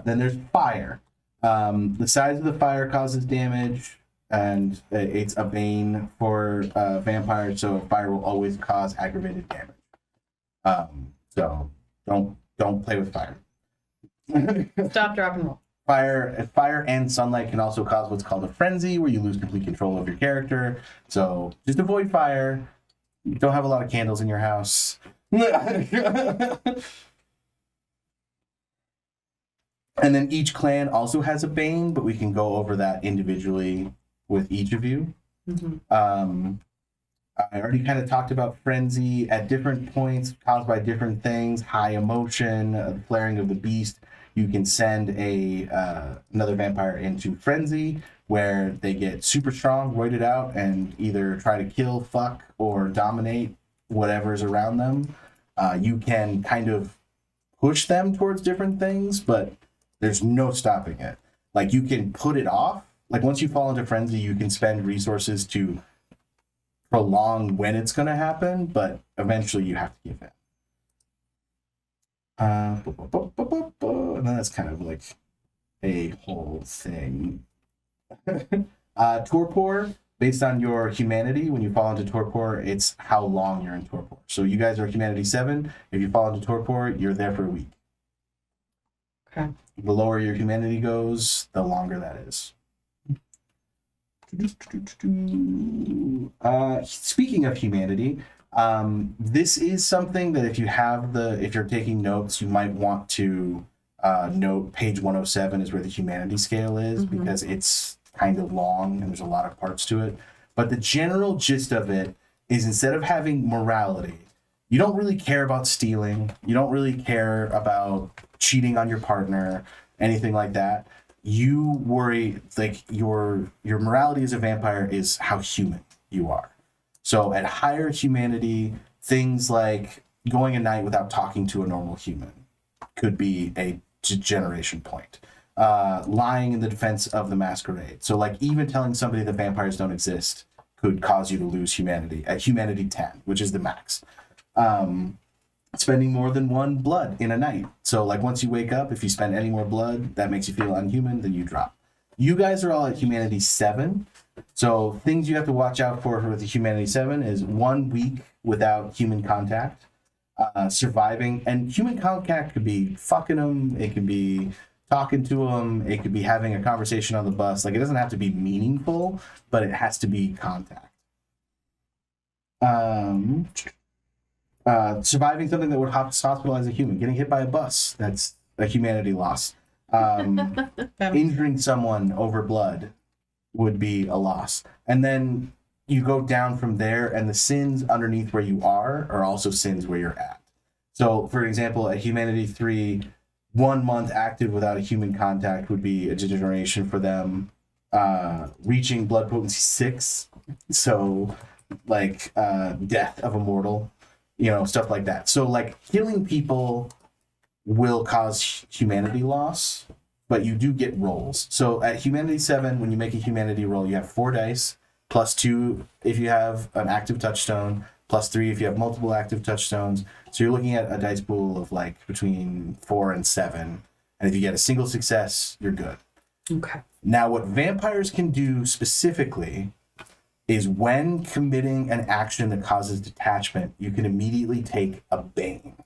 Then there's fire. The size of the fire causes damage. and it's a bane for vampires, so fire will always cause aggravated damage. So don't play with fire. Stop, drop, and roll. Fire and sunlight can also cause what's called a frenzy, where you lose complete control of your character. So just avoid fire. Don't have a lot of candles in your house. And then each clan also has a bane, but we can go over that individually with each of you. I already kind of talked about frenzy at different points caused by different things. High emotion, flaring of the beast. You can send another vampire into frenzy, where they get super strong, roided out, and either try to kill, fuck, or dominate whatever's around them. You can kind of push them towards different things, but there's no stopping it. Like, you can put it off. Like, once you fall into frenzy, you can spend resources to prolong when it's going to happen, but eventually you have to give in. And then that's kind of like a whole thing. Torpor, based on your humanity, when you fall into torpor, it's how long you're in torpor. So you guys are humanity 7. If you fall into torpor, you're there for a week. Okay. The lower your humanity goes, the longer that is. Speaking of humanity, this is something that if you're taking notes, you might want to note page 107 is where the humanity scale is, because it's kind of long and there's a lot of parts to it. But the general gist of it is, instead of having morality, you don't really care about stealing, you don't really care about cheating on your partner, anything like that. You worry, like, your morality as a vampire is how human you are. So at higher humanity, things like going a night without talking to a normal human could be a degeneration point. Lying in the defense of the Masquerade. So, like, even telling somebody that vampires don't exist could cause you to lose humanity at humanity 10, which is the max. Spending more than 1 blood in a night. So, like, once you wake up, if you spend any more blood, that makes you feel unhuman, then you drop. You guys are all at humanity 7. So things you have to watch out for the humanity 7 is 1 week without human contact, surviving. And human contact could be fucking them. It could be talking to them. It could be having a conversation on the bus. Like, it doesn't have to be meaningful, but it has to be contact. Surviving something that would hospitalize a human, getting hit by a bus, that's a humanity loss. Injuring someone over blood would be a loss. And then you go down from there, and the sins underneath where you are also sins where you're at. So, for example, at humanity 3, 1 month active without a human contact would be a degeneration for them. Reaching blood potency 6, so like death of a mortal, stuff like that. So, like, killing people will cause humanity loss, but you do get rolls. So at humanity 7, when you make a humanity roll, you have 4 dice, plus 2 if you have an active touchstone, plus 3 if you have multiple active touchstones. So you're looking at a dice pool of like between 4 and 7. And if you get a single success, you're good. Okay. Now, what vampires can do specifically is, when committing an action that causes detachment, you can immediately take a bane.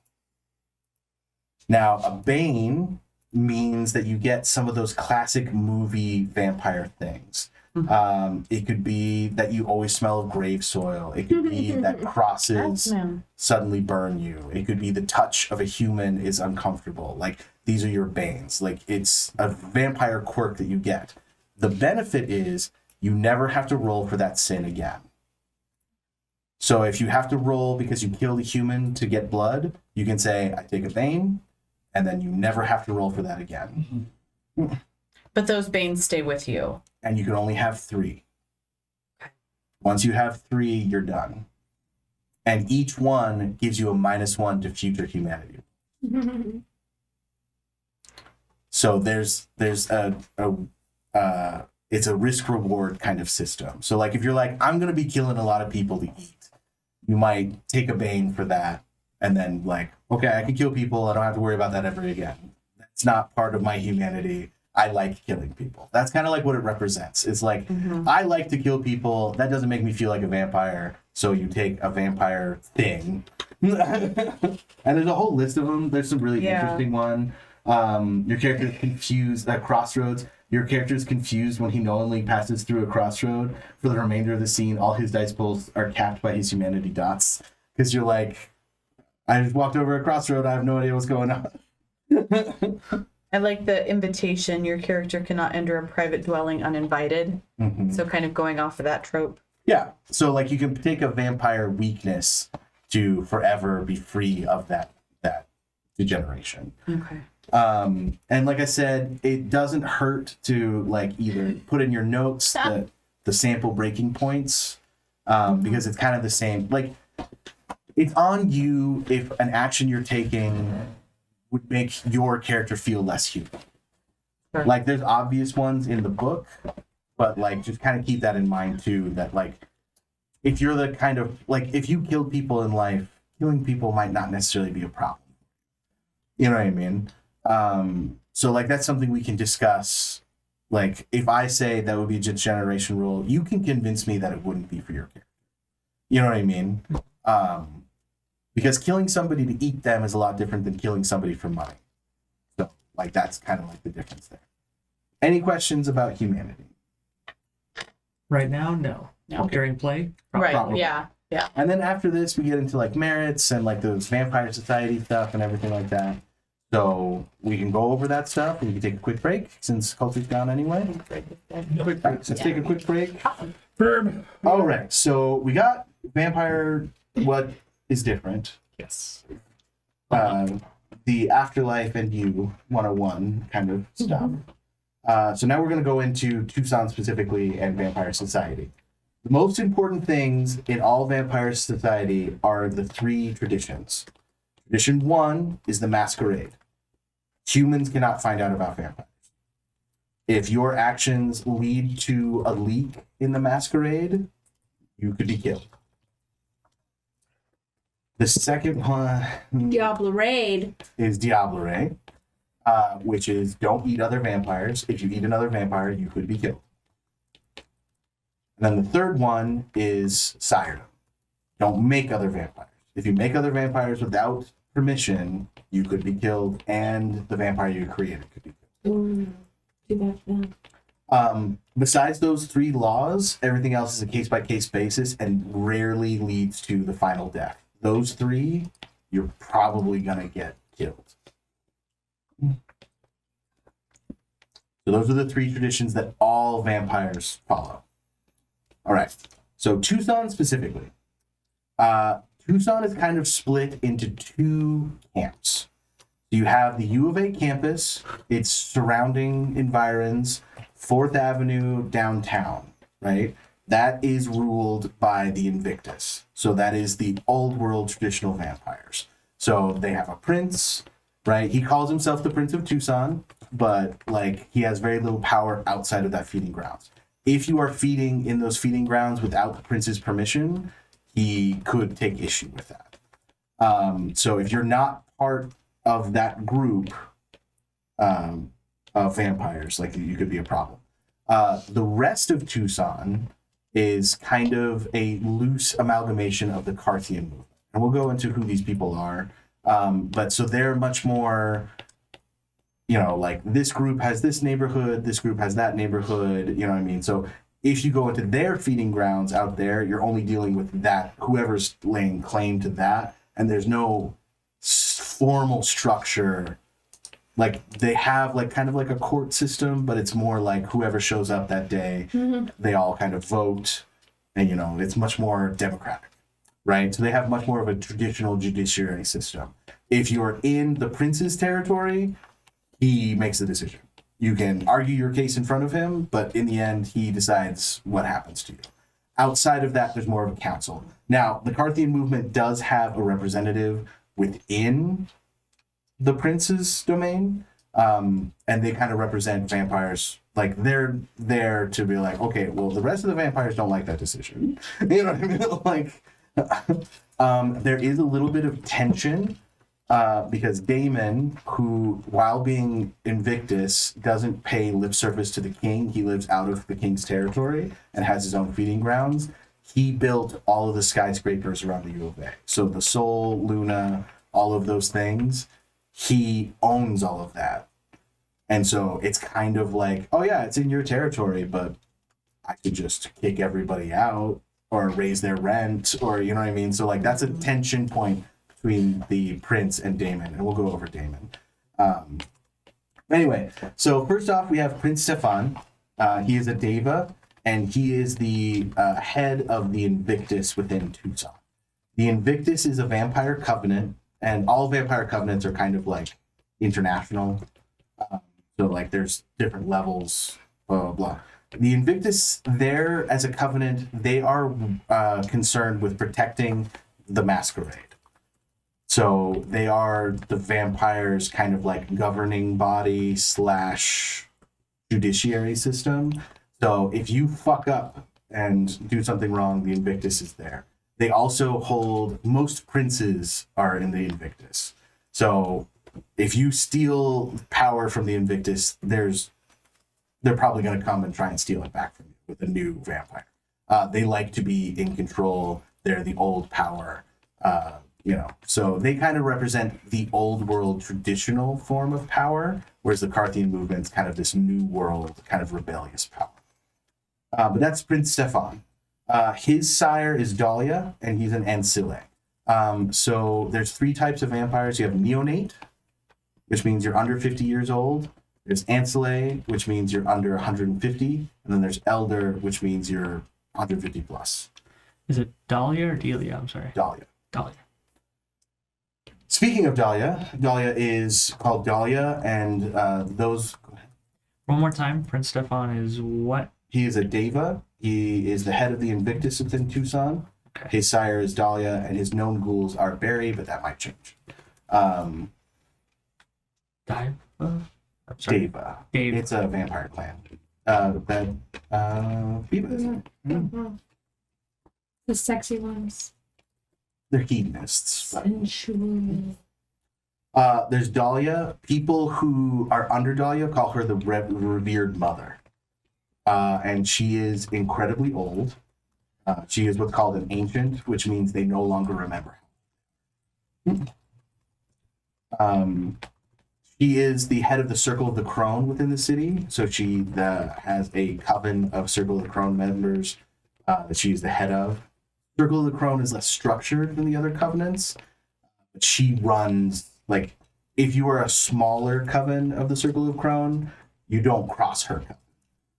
Now, a bane means that you get some of those classic movie vampire things. It could be that you always smell of grave soil. It could be that crosses suddenly burn you. It could be the touch of a human is uncomfortable. Like, these are your banes. Like, it's a vampire quirk that you get. The benefit is you never have to roll for that sin again. So if you have to roll because you killed a human to get blood, you can say, I take a bane, and then you never have to roll for that again. But those banes stay with you. And you can only have 3. Once you have 3, you're done. And each one gives you a -1 to future humanity. So there's it's a risk reward kind of system. So, like, if you're like, I'm gonna be killing a lot of people to eat, you might take a bane for that, and then, like, okay, I can kill people, I don't have to worry about that ever again. That's not part of my humanity. I like killing people. That's kind of like what it represents. It's like, I like to kill people. That doesn't make me feel like a vampire. So you take a vampire thing. And there's a whole list of them. There's some really interesting one. Your character is confused at crossroads. Your character is confused when he knowingly passes through a crossroad. For the remainder of the scene, all his dice pulls are capped by his humanity dots. Because you're like, I just walked over a crossroad. I have no idea what's going on. I like the invitation. Your character cannot enter a private dwelling uninvited. So kind of going off of that trope. Yeah. So like you can take a vampire weakness to forever be free of that degeneration. Okay. And like I said, it doesn't hurt to like either put in your notes the sample breaking points, because it's kind of the same. Like it's on you if an action you're taking would make your character feel less human. Sure. Like there's obvious ones in the book, but like just kind of keep that in mind too, that like if you're the kind of like if you kill people in life, killing people might not necessarily be a problem. You know what I mean? So like that's something we can discuss. Like if I say that would be a generation rule, you can convince me that it wouldn't be for your character. You know what I mean? Because killing somebody to eat them is a lot different than killing somebody for money. So like that's kind of like the difference there. Any questions about humanity? Right now, no. No. During play, Right. Probably. Yeah. Yeah. And then after this, we get into like merits and like those vampire society stuff and everything like that. So we can go over that stuff and we can take a quick break since culture's gone anyway. Quick break. Let's take a quick break. Verb. All right. So we got vampire. What is different? yes. The afterlife and you 101 kind of stuff. So now we're going to go into Tucson specifically and vampire society. The most important things in all vampire society are the three traditions. Tradition 1 is the Masquerade. Humans cannot find out about vampires. If your actions lead to a leak in the Masquerade, you could be killed. The second one Diablo Raid. is Diablo, which is don't eat other vampires. If you eat another vampire, you could be killed. And then the third one is Siredom. Don't make other vampires. If you make other vampires without permission, you could be killed, and the vampire you created could be killed. Ooh, too bad for them. Besides those three laws, everything else is a case-by-case basis and rarely leads to the final death. Those three, you're probably going to get killed. So those are the three traditions that all vampires follow. All right. So Tucson specifically. Tucson is kind of split into two camps. You have the U of A campus, its surrounding environs, 4th Avenue downtown, right? That is ruled by the Invictus. So that is the old world traditional vampires. So they have a prince, right? He calls himself the Prince of Tucson, but like he has very little power outside of that feeding grounds. If you are feeding in those feeding grounds without the prince's permission, he could take issue with that. So if you're not part of that group of vampires, like you could be a problem. The rest of Tucson is kind of a loose amalgamation of the Carthian movement. And we'll go into who these people are. But so they're much more, you know, like this group has this neighborhood, this group has that neighborhood, you know what I mean? So if you go into their feeding grounds out there, you're only dealing with that, whoever's laying claim to that. And there's no formal structure. Like they have like kind of like a court system, but it's more like whoever shows up that day, they all kind of vote, and you know, it's much more democratic, right? So they have much more of a traditional judiciary system. If you're in the prince's territory, he makes the decision. You can argue your case in front of him, but in the end, he decides what happens to you. Outside of that, there's more of a council. Now, the Carthian movement does have a representative within the prince's domain, and they kind of represent vampires. Like they're there to be like, okay, well, the rest of the vampires don't like that decision. You know what I mean? Like, there is a little bit of tension because Daemon, who, while being Invictus, doesn't pay lip service to the king. He lives out of the king's territory and has his own feeding grounds. He built all of the skyscrapers around the U of A. So the Sol, Luna, all of those things, he owns all of that. And so it's kind of like, oh yeah, it's in your territory, but I could just kick everybody out or raise their rent, or you know what I mean? So like that's a tension point between the prince and Daemon, and we'll go over Daemon. Anyway, so first off, we have Prince Stefan. He is a Deva, and he is the head of the Invictus within Tucson. The Invictus is a vampire covenant, and all vampire covenants are kind of like international. So like there's different levels, blah, blah, blah. The Invictus, there as a covenant, they are concerned with protecting the Masquerade. So they are the vampires' kind of like governing body / judiciary system. So if you fuck up and do something wrong, the Invictus is there. They also hold, most princes are in the Invictus. So if you steal power from the Invictus, they're probably going to come and try and steal it back from you with a new vampire. They like to be in control. They're the old power, So they kind of represent the old world traditional form of power, whereas the Carthian movement's kind of this new world, kind of rebellious power. But that's Prince Stefan. His sire is Dahlia, and he's an Ancile. So there's 3 types of vampires. You have neonate, which means you're under 50 years old. There's Ancile, which means you're under 150. And then there's Elder, which means you're 150 plus. Is it Dahlia or Delia? I'm sorry. Dahlia. Dahlia. Speaking of Dahlia, Dahlia is called Dahlia, and those... One more time. Prince Stefan is what? He is a Deva. He is the head of the Invictus within Tucson. Okay. His sire is Dahlia, and his known ghouls are Barry, but that might change. Dive? I'm sorry. Deva. Dave. It's a vampire clan. Biba, isn't it? The sexy ones. They're hedonists. But, Sensual. there's Dahlia. People who are under Dahlia call her the revered mother. And she is incredibly old. She is what's called an ancient, which means they no longer remember. She is the head of the Circle of the Crone within the city. So she has a coven of Circle of the Crone members that she is the head of. Circle of the Crone is less structured than the other covenants. But she runs, like, if you are a smaller coven of the Circle of Crone, you don't cross her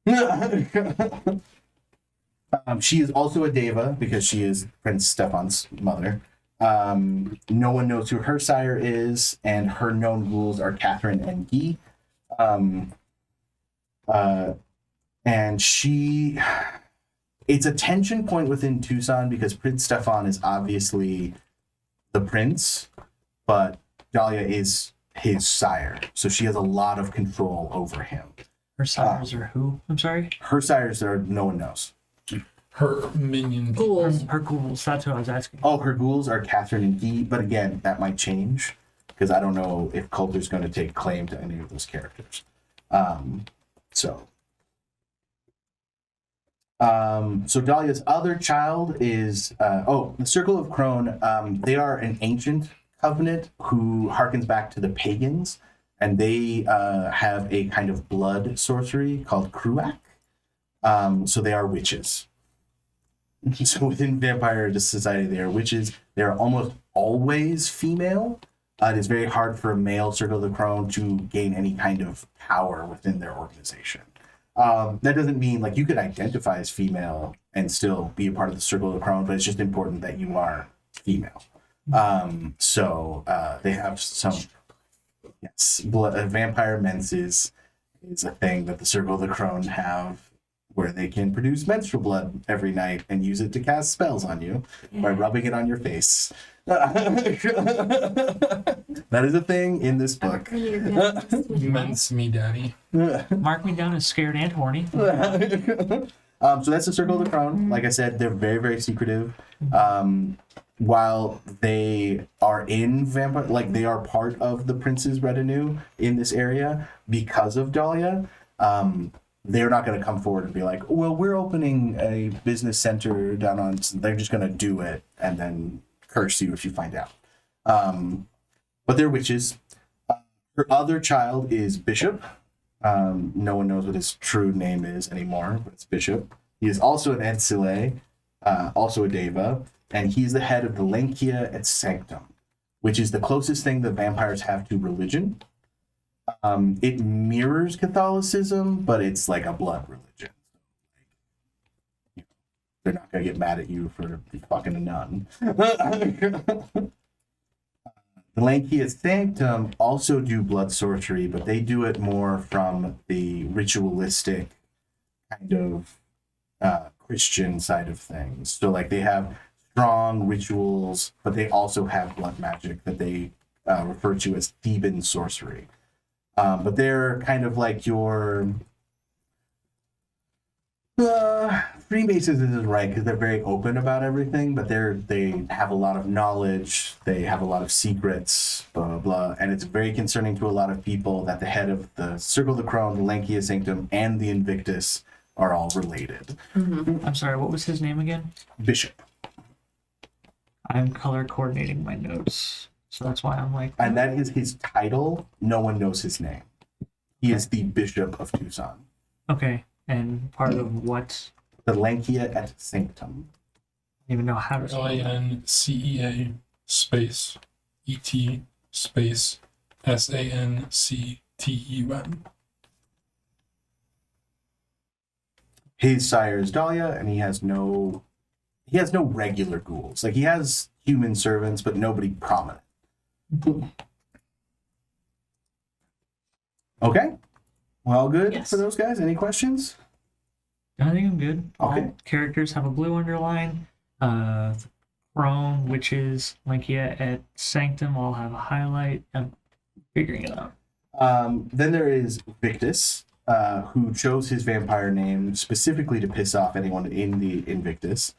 coven. She is also a Deva because she is Prince Stefan's mother. No one knows who her sire is, and her known ghouls are Catherine and Guy. And it's a tension point within Tucson because Prince Stefan is obviously the prince, but Dahlia is his sire, so she has a lot of control over him. Her sires are who? I'm sorry? Her sires are no one knows. Her minion. Ghouls. Her ghouls. That's what I was asking. Oh, her ghouls are Catherine and Guy, but again, that might change because I don't know if Coulter's going to take claim to any of those characters. So Dahlia's other child is the Circle of Crone. They are an ancient covenant who harkens back to the pagans, and they have a kind of blood sorcery called Kruak. So they are witches. So within vampire society, they are witches. They are almost always female. It is very hard for a male Circle of the Crone to gain any kind of power within their organization. That doesn't mean like you could identify as female and still be a part of the Circle of the Crone, but it's just important that you are female. So they have some vampire menses is a thing that the Circle of the Crone have, where they can produce menstrual blood every night and use it to cast spells on you by rubbing it on your face. That is a thing in this book. Mince me, daddy. Mark me down as scared and horny. So that's the Circle of the Crone. Like I said, they're very, very secretive. while they are in vampire, like they are part of the prince's retinue in this area because of Dahlia, they're not going to come forward and be like, well, we're opening a business center down on, they're just going to do it and then curse you if you find out. But they're witches. Her other child is Bishop. No one knows what his true name is anymore, but it's Bishop. He is also an Ancile, also a Deva, and he's the head of the Lenkia et Sanctum, which is the closest thing that vampires have to religion. It mirrors Catholicism, but it's like a blood religion. They're not going to get mad at you for fucking a nun. The Lenkia Sanctum also do blood sorcery, but they do it more from the ritualistic kind of Christian side of things. So like they have strong rituals, but they also have blood magic that they refer to as Theban sorcery. But they're kind of like your Freemasons isn't right because they're very open about everything, but they have a lot of knowledge, they have a lot of secrets, blah blah blah, and it's very concerning to a lot of people that the head of the Circle of the Crown, the Lenkia Sanctum, and the Invictus are all related. I'm sorry, what was his name again? Bishop, I'm color coordinating my notes, so that's why I'm like. and that is his title. No one knows his name. He is the Bishop of Tucson, Okay, and part of what? the Lenkia et Sanctum. I don't even know how to spell that. LANCEA space ET space SANCTUM. His sire is Dahlia, and he has no regular ghouls. Like he has human servants, but nobody prominent. Okay, well, good Yes. for those guys. Any questions? I think I'm good. Okay. All characters have a blue underline. Chrome, Witches, Lenkia at Sanctum all have a highlight. I'm figuring it out. Then there is Victus, who chose his vampire name specifically to piss off anyone in the Invictus.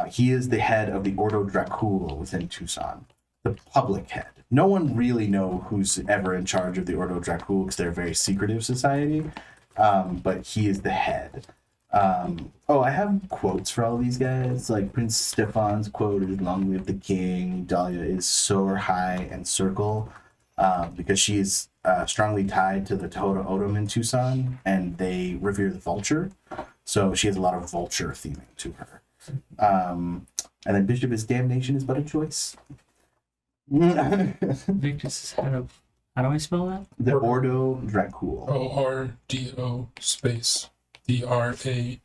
He is the head of the Ordo Dracul within Tucson, the public head. No one really know who's ever in charge of the Ordo Dracul because they're a very secretive society, but he is the head. I have quotes for all these guys. Like Prince Stefan's quote is "Long live the king." Dahlia is soar, high, and circle, because she is strongly tied to the Tohono O'odham in Tucson, and they revere the vulture. So she has a lot of vulture theming to her. And then Bishop is damnation is but a choice. Victus is head of. How do I spell that? The Ordo Dracul. ORDO space DRACUL.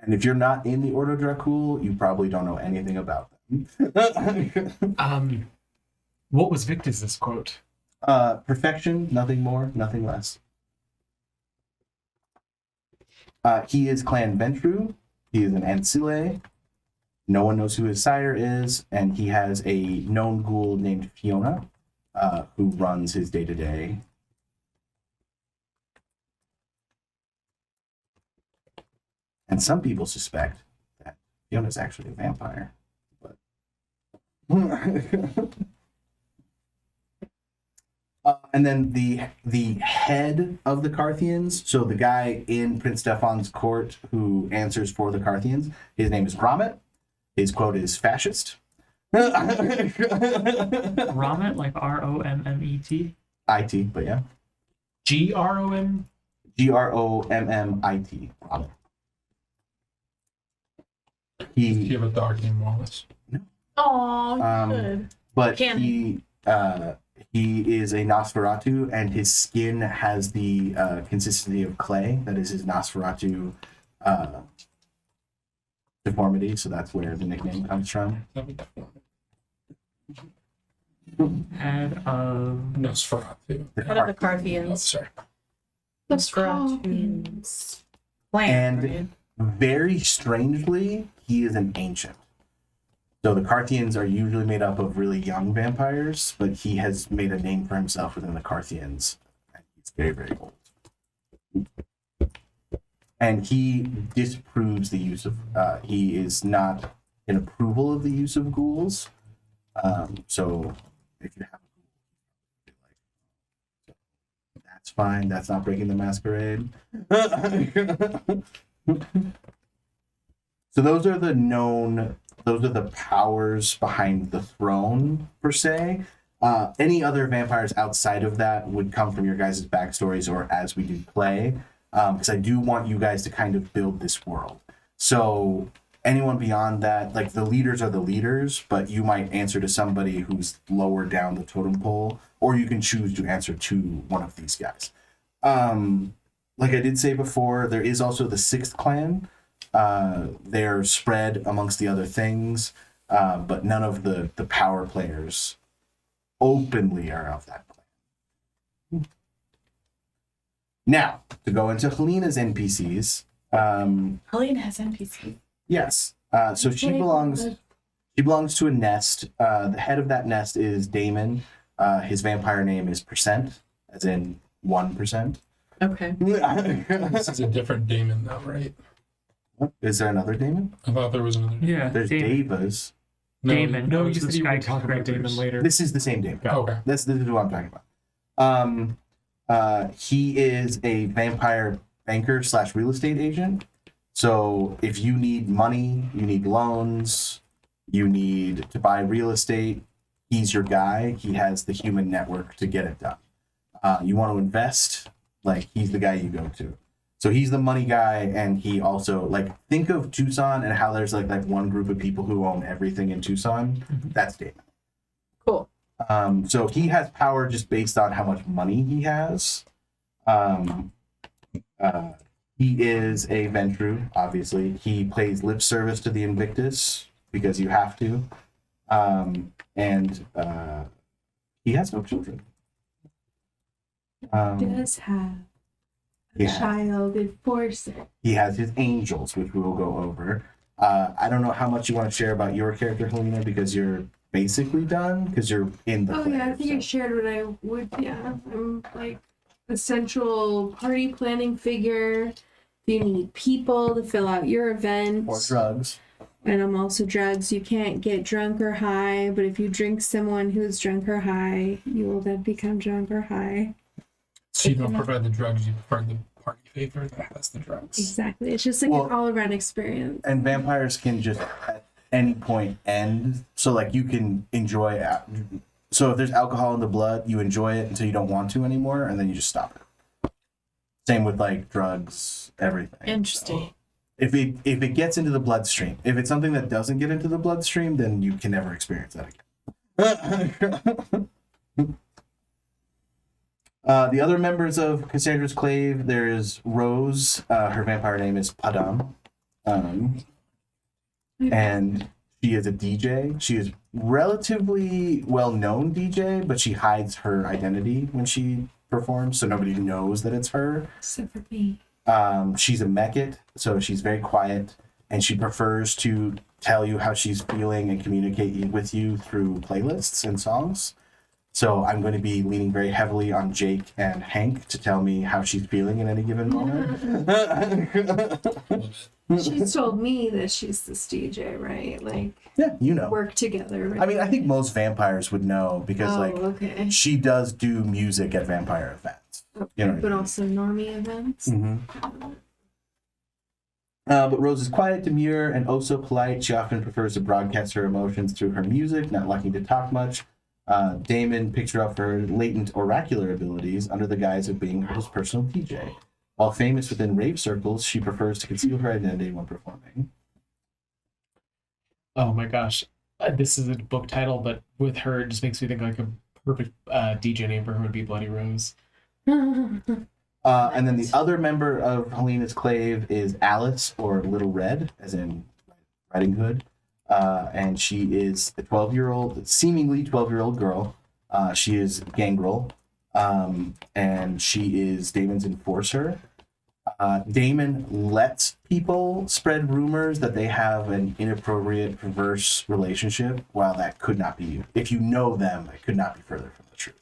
And if you're not in the Ordo Dracul, you probably don't know anything about them. What was Victus's quote? Perfection, nothing more, nothing less. He is Clan Ventru. He is an Ancile. No one knows who his sire is, and he has a known ghoul named Fiona, who runs his day-to-day. And some people suspect that Fiona's actually a vampire. But and then the head of the Carthians, so the guy in Prince Stefan's court who answers for the Carthians, his name is Ramet. His quote is fascist. Romet, like ROMMET. IT, but yeah. GROM? GROMMIT. Ramet. Do you have a dog named Wallace? Oh, Um, But Can- he is a Nosferatu, and his skin has the consistency of clay. That is his Nosferatu deformity, so that's where the nickname comes from. Head of. Nosferatu. The Head of the Oh, Carthians. sorry. Nosferatu. And- Right? Very strangely, he is an ancient. So the Carthians are usually made up of really young vampires, but he has made a name for himself within the Carthians. He's very, very old. And he disapproves the use of, he is not in approval of the use of ghouls. So if you have a ghoul, that's fine. That's not breaking the masquerade. So those are the powers behind the throne, per se. Any other vampires outside of that would come from your guys' backstories or as we do play, because I do want you guys to kind of build this world. So anyone beyond that, like the leaders are the leaders, but you might answer to somebody who's lower down the totem pole, or you can choose to answer to one of these guys. Like I did say before, there is also the sixth clan. They're spread amongst the other things, but none of the power players openly are of that clan. Now, to go into Helena's NPCs. Helene has NPC. Yes. So she belongs to a nest. The head of that nest is Damon. His vampire name is Percent, as in 1%. Okay. This is a different Damon, though, right? Is there another Damon? I thought there was another. Yeah, There's Davas. Damon. No, was you the said you Sky would talk about Damon Creepers. later. This is the same Damon. Okay. This is what I'm talking about. He is a vampire banker / real estate agent. So if you need money, you need loans, you need to buy real estate, he's your guy. He has the human network to get it done. You want to invest, like he's the guy you go to. So he's the money guy, and he also, like, think of Tucson and how there's like one group of people who own everything in Tucson. That's Damon. Cool. So he has power just based on how much money he has. He is a Ventru, obviously. He pays lip service to the Invictus because you have to. And he has no children. Does have a Yeah. child enforcer. He has his angels, which we will go over. I don't know how much you want to share about your character, Helena, because you're basically done, because you're in the Oh yeah, I think I so. shared what I would. Yeah, I'm like a central party planning figure. You need people to fill out your event. Or drugs. And I'm also drugs. You can't get drunk or high, but if you drink someone who's drunk or high, you will then become drunk or high. So you don't provide the drugs, you prefer the party favor that has the drugs. Exactly. It's just like Well- an all-around experience. And vampires can just at any point end. So like you can enjoy. So if there's alcohol in the blood, you enjoy it until you don't want to anymore, and then you just stop it. Same with like drugs, everything. Interesting. So if it gets into the bloodstream, if it's something that doesn't get into the bloodstream, then you can never experience that again. The other members of Cassandra's Clave, there's Rose. Her vampire name is Padam. And she is a DJ. She is relatively well-known DJ, but she hides her identity when she performs, so nobody knows that it's her. Except for me. She's a Mekit, so she's very quiet, and she prefers to tell you how she's feeling and communicate with you through playlists and songs. So I'm going to be leaning very heavily on Jake and Hank to tell me how she's feeling in any given moment. She's told me that she's this DJ, right? Like, Yeah, you know. work together. Right? I mean, I think most vampires would know because, like, okay. she does do music at vampire events. You know what I But mean? also normie events. But Rose is quiet, demure, and oh so polite. She often prefers to broadcast her emotions through her music, not liking to talk much. Damon picks her up for her latent oracular abilities under the guise of being his personal DJ. While famous within rave circles, she prefers to conceal her identity when performing. Oh my gosh. This is a book title, but with her, it just makes me think like a perfect DJ name for her would be Bloody Rose. And then the other member of Helena's Clave is Alice, or Little Red, as in Riding Hood. And she is a seemingly 12-year-old girl. She is Gangrel, and she is Damon's enforcer. Damon lets people spread rumors that they have an inappropriate, perverse relationship, while that could not be. If you know them, it could not be further from the truth.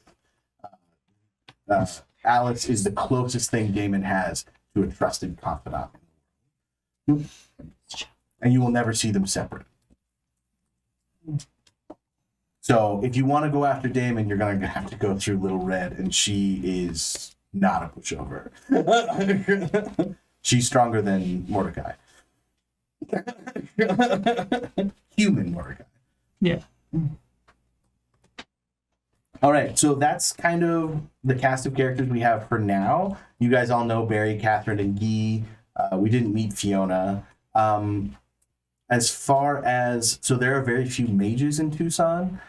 Alice is the closest thing Damon has to a trusted confidant. And you will never see them separate. So if you want to go after Damon, you're going to have to go through Little Red, and she is not a pushover. She's stronger than Mordecai. Human Mordecai. Yeah. All right, so that's kind of the cast of characters we have for now. You guys all know Barry, Catherine, and Guy. We didn't meet Fiona. As far as, so there are very few mages in Tucson.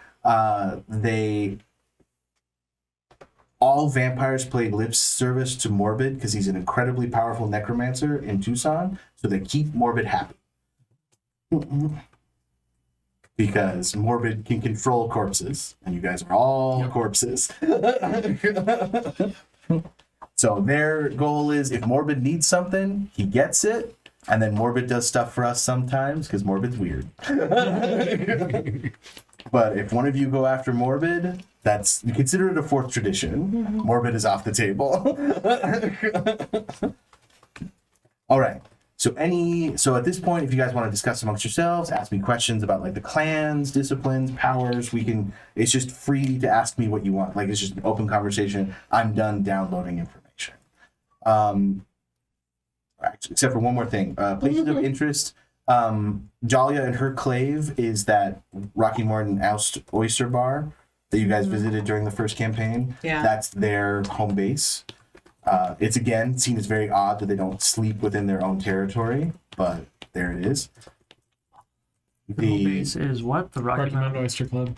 All vampires play lip service to Morbid because he's an incredibly powerful necromancer in Tucson. So they keep Morbid happy. Because Morbid can control corpses, and you guys are all corpses. So their goal is, if Morbid needs something, he gets it, and then Morbid does stuff for us sometimes, because Morbid's weird. But if one of you go after Morbid, you consider it a fourth tradition. Morbid is off the table. All right. So at this point, if you guys want to discuss amongst yourselves, ask me questions about like the clans, disciplines, powers, it's just free to ask me what you want. Like, it's just an open conversation. I'm done downloading information. Except for one more thing. Places of interest. Jalia and her clave is that Rocky Morton Oyster Bar that you guys visited during the first campaign. Yeah. That's their home base. It's again seen as very odd that they don't sleep within their own territory, but there it is. The home base is what? The Rocky Rocky Mountain Mountain? Oyster Club.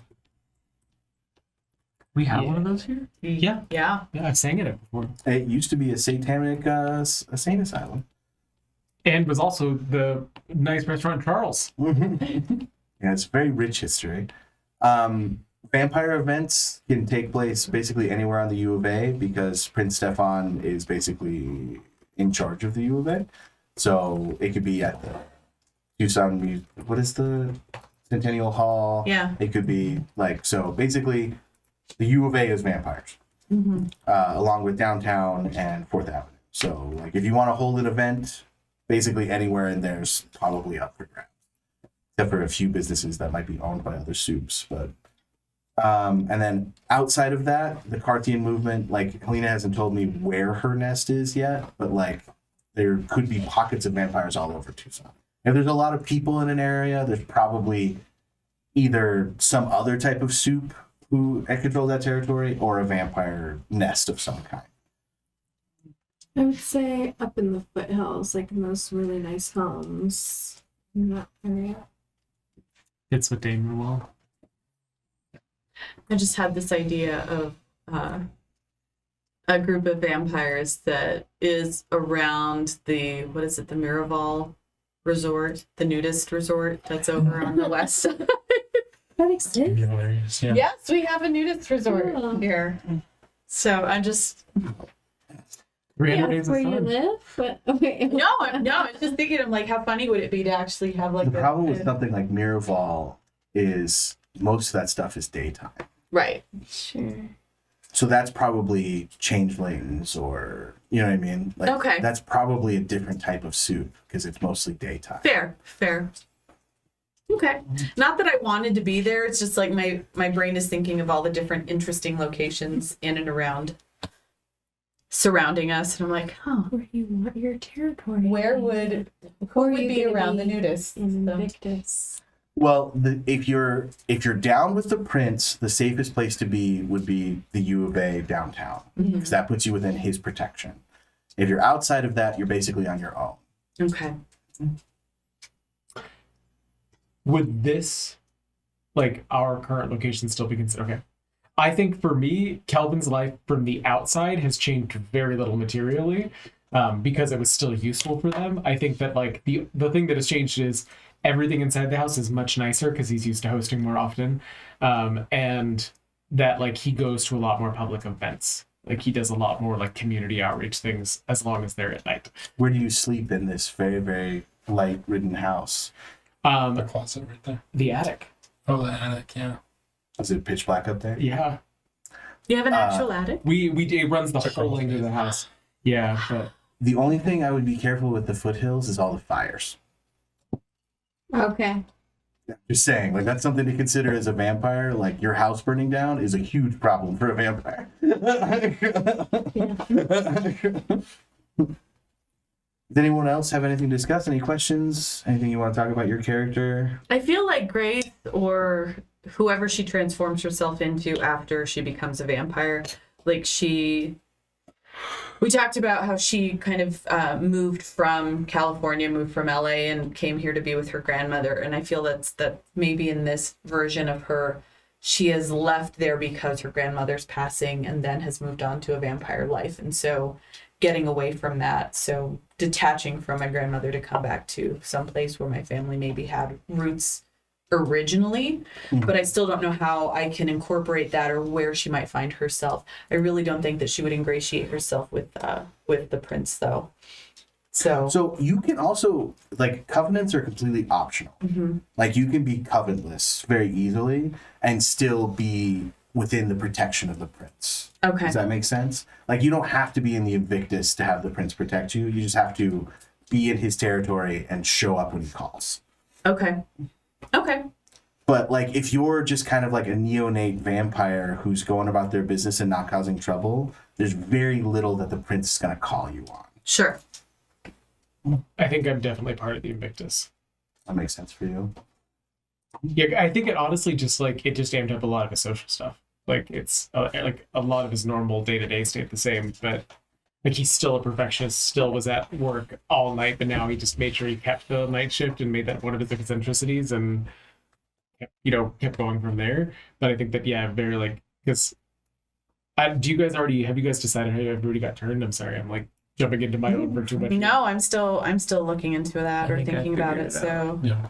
We have Yeah. one of those here? Yeah. Yeah. Yeah, I've sang in it before. It used to be a satanic a sane asylum. And was also the nice restaurant Charles. Yeah, it's very rich history. Vampire events can take place basically anywhere on the U of A because Prince Stefan is basically in charge of the U of A. So it could be at the Tucson, what is the Centennial Hall? Yeah. It could be so basically the U of A is vampires, along with downtown and 4th Avenue. So if you want to hold an event, basically anywhere in there's probably up for grabs, except for a few businesses that might be owned by other soups. But and then outside of that, the Carthian movement, Helena hasn't told me where her nest is yet, but there could be pockets of vampires all over Tucson. If there's a lot of people in an area, there's probably either some other type of soup who control that territory or a vampire nest of some kind. I would say up in the foothills, like in those really nice homes in that area. It's with Damon well. I just had this idea of a group of vampires that is around the Miraval resort, the nudist resort that's over on the west side. That exists? It'd be hilarious. Yeah. Yes, we have a nudist resort Oh. here. So I just 300 days of where you fun. live, but okay. I'm just thinking of how funny would it be to actually have The problem with something like Miraval is most of that stuff is daytime. right. Sure. So that's probably changelings or, you know what I mean? Okay. That's probably a different type of soup because it's mostly daytime. Fair. Okay. Not that I wanted to be there. It's just my brain is thinking of all the different interesting locations in and around surrounding us, and I'm like, Where you want your territory? who would be around the nudists? Invictus. Well, if you're down with the prince, the safest place to be would be the U of A downtown because that puts you within his protection. If you're outside of that, you're basically on your own. Okay. Would this, our current location still be considered? Okay. I think for me, Kelvin's life from the outside has changed very little materially because it was still useful for them. I think that the thing that has changed is everything inside the house is much nicer because he's used to hosting more often. And that he goes to a lot more public events. He does a lot more community outreach things as long as they're at night. Where do you sleep in this very, very light-ridden house? The closet right there. The attic. Oh, the attic. Yeah. Is it pitch black up there? Yeah. You have an actual attic? It runs the Check whole all length of the the house. Yeah, but The only thing I would be careful with the foothills is all the fires. Okay. Just saying, like that's something to consider as a vampire. Like your house burning down is a huge problem for a vampire. Does anyone else have anything to discuss? Any questions? Anything you want to talk about your character? I feel like Grace or whoever she transforms herself into after she becomes a vampire, like we talked about how she kind of moved from California, moved from LA, and came here to be with her grandmother. And I feel that maybe in this version of her, she has left there because her grandmother's passing and then has moved on to a vampire life. And so getting away from that, so detaching from my grandmother to come back to some place where my family maybe had roots originally, but I still don't know how I can incorporate that or where she might find herself. I really don't think that she would ingratiate herself with the prince though. So you can also, like, covenants are completely optional. Like you can be covenantless very easily and still be within the protection of the prince. okay. Does that make sense? Like you don't have to be in the Invictus to have the prince protect you. You just have to be in his territory and show up when he calls. Okay. But like if you're just kind of like a neonate vampire who's going about their business and not causing trouble, there's very little that the prince is gonna call you on. Sure. I think I'm definitely part of the Invictus. That makes sense for you. Yeah, I think it honestly just like it just amped up a lot of his social stuff. Like it's like a lot of his normal day-to-day stayed the same, but like he's still a perfectionist, still was at work all night, but now he just made sure he kept the night shift and made that one of his eccentricities and kept going from there. But I think that very like because have you guys decided how everybody got turned? I'm sorry, I'm like jumping into my own for too much. No, I'm still looking into that I or think I thinking about figured it. it So Yeah.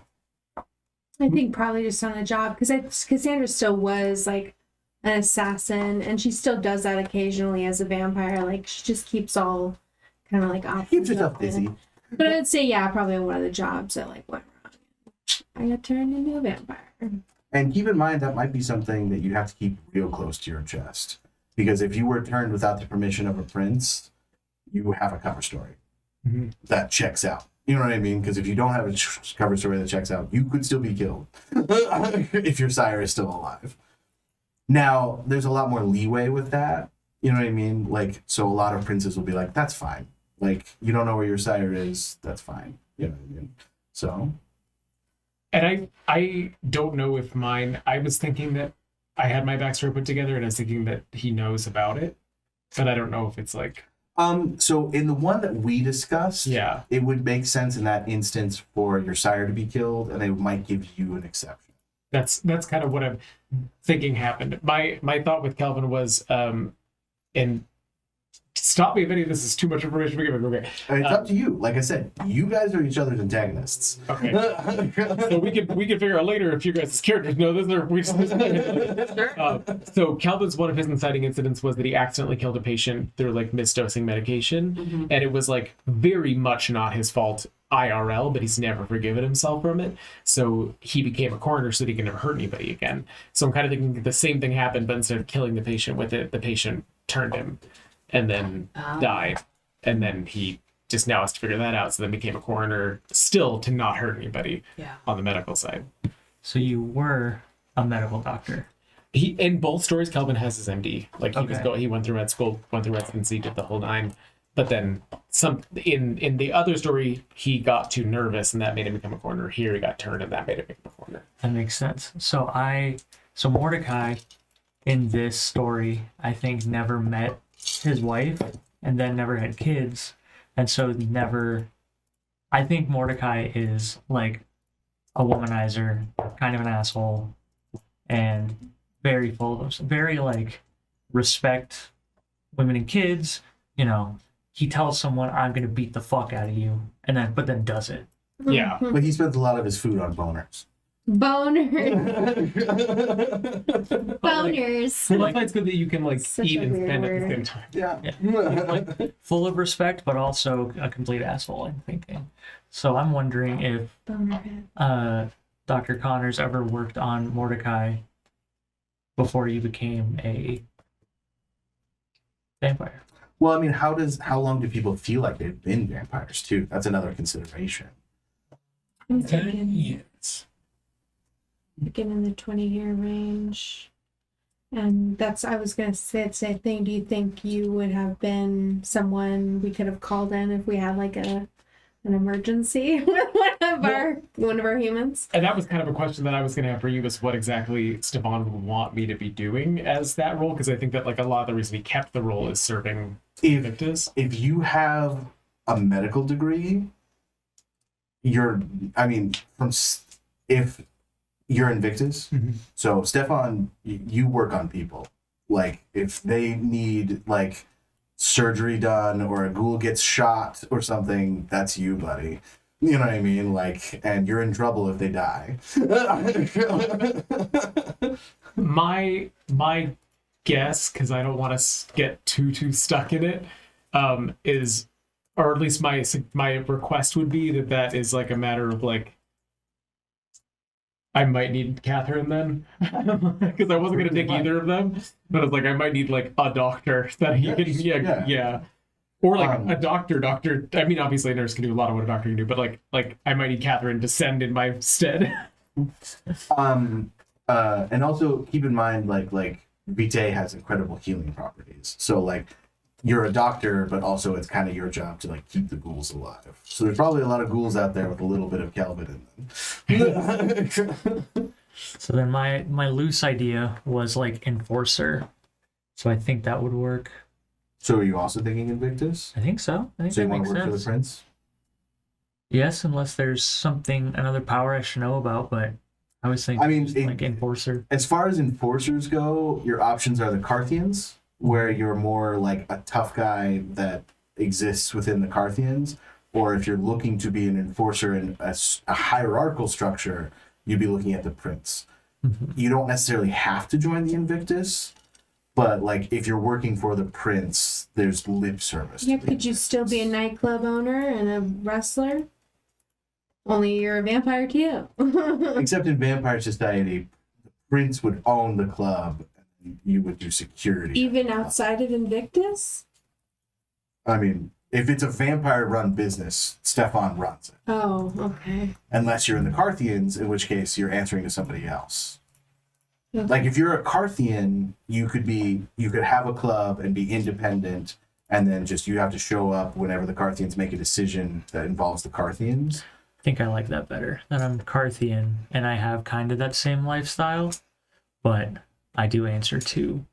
I think probably just on a job because Cassandra still was like an assassin, and she still does that occasionally as a vampire. Like she just keeps all kind of like options Keeps yourself open. busy. But I'd say probably on one of the jobs that like went wrong. I got turned into a vampire. And keep in mind that might be something that you have to keep real close to your chest. Because if you were turned without the permission of a prince, you have a cover story that checks out. You know what I mean? Because if you don't have a cover story that checks out, you could still be killed if your sire is still alive. Now, there's a lot more leeway with that. You know what I mean? Like, so a lot of princes will be like, that's fine. Like, you don't know where your sire is, that's fine. You know what I mean? So. And I don't know if mine, I was thinking that I had my backstory put together and I was thinking that he knows about it, but I don't know if it's like. So in the one that we discussed, Yeah. it would make sense in that instance for your sire to be killed, and they might give you an exception. That's kind of what I'm thinking happened. My thought with Calvin was, and stop me if any of this is too much information. Okay. It's up to you. Like I said, you guys are each other's antagonists. Okay. So we can figure out later if you guys' characters know this or we just. So Calvin's one of his inciting incidents was that he accidentally killed a patient through like misdosing medication, and it was like very much not his fault IRL, but he's never forgiven himself from it. So he became a coroner so that he can never hurt anybody again. So I'm kind of thinking the same thing happened, but instead of killing the patient with it, the patient turned him and then died. And then he just now has to figure that out. So then became a coroner still to not hurt anybody on the medical side. So you were a medical doctor. He in both stories, Calvin has his MD. Like Okay. he went through med school, went through residency, did the whole nine. But then in the other story, he got too nervous and that made him become a coroner. Here he got turned and that made him become a coroner. That makes sense. So Mordecai in this story, I think, never met his wife and then never had kids. And so I think Mordecai is like a womanizer, kind of an asshole, and very full of very like respect women and kids. He tells someone, I'm going to beat the fuck out of you, but then does it. Yeah. But he spends a lot of his food on boners. Boners. Boners. Well, that's why it's good that you can like Such eat a and weird spend at the word. same time. Yeah. Like, full of respect, but also a complete asshole, I'm thinking. So I'm wondering if Bonerhead. Dr. Connors ever worked on Mordecai before you became a vampire. Well, I mean, how long do people feel like they've been vampires too? That's another consideration. I'm 10 thinking. years. Again, in the 20-year range. And that's, I was going to say the same thing. Do you think you would have been someone we could have called in if we had like an emergency with one of our humans? And that was kind of a question that I was going to have for you, is what exactly Stefan would want me to be doing as that role, because I think that like a lot of the reason he kept the role is serving Invictus. If you have a medical degree, if you're Invictus, so Stefan, you work on people. Like if they need like surgery done or a ghoul gets shot or something, that's you, buddy. You know what I mean? Like, and you're in trouble if they die. My guess, because I don't want to get too stuck in it, is, or at least my request would be that is like a matter of like, I might need Catherine then, because I wasn't gonna take either of them, but I was like, I might need like a doctor that he can, yeah. Or like a doctor. I mean, obviously a nurse can do a lot of what a doctor can do, but like I might need Catherine to send in my stead. And also keep in mind, like Vitae has incredible healing properties. So like you're a doctor, but also it's kind of your job to like keep the ghouls alive. So there's probably a lot of ghouls out there with a little bit of Kelvin in them. So then my loose idea was like enforcer. So I think that would work. So are you also thinking Invictus? I think so. I think So you that want makes to work for the sense. prince? Yes, unless there's another power I should know about, but I was thinking like enforcer. As far as enforcers go, your options are the Carthians, where you're more like a tough guy that exists within the Carthians, or if you're looking to be an enforcer in a hierarchical structure, you'd be looking at the prince. You don't necessarily have to join the Invictus, but like if you're working for the prince, there's lip service. Yeah, could you still be a nightclub owner and a wrestler? Only you're a vampire too. Except in Vampire Society, the prince would own the club, and you would do security. Even outside of Invictus? I mean, if it's a vampire-run business, Stefan runs it. Oh, okay. Unless you're in the Carthians, in which case you're answering to somebody else. Okay. Like if you're a Carthian, you could have a club and be independent, and then just you have to show up whenever the Carthians make a decision that involves the Carthians. I think I like that better. That I'm Carthian and I have kind of that same lifestyle, but I do answer to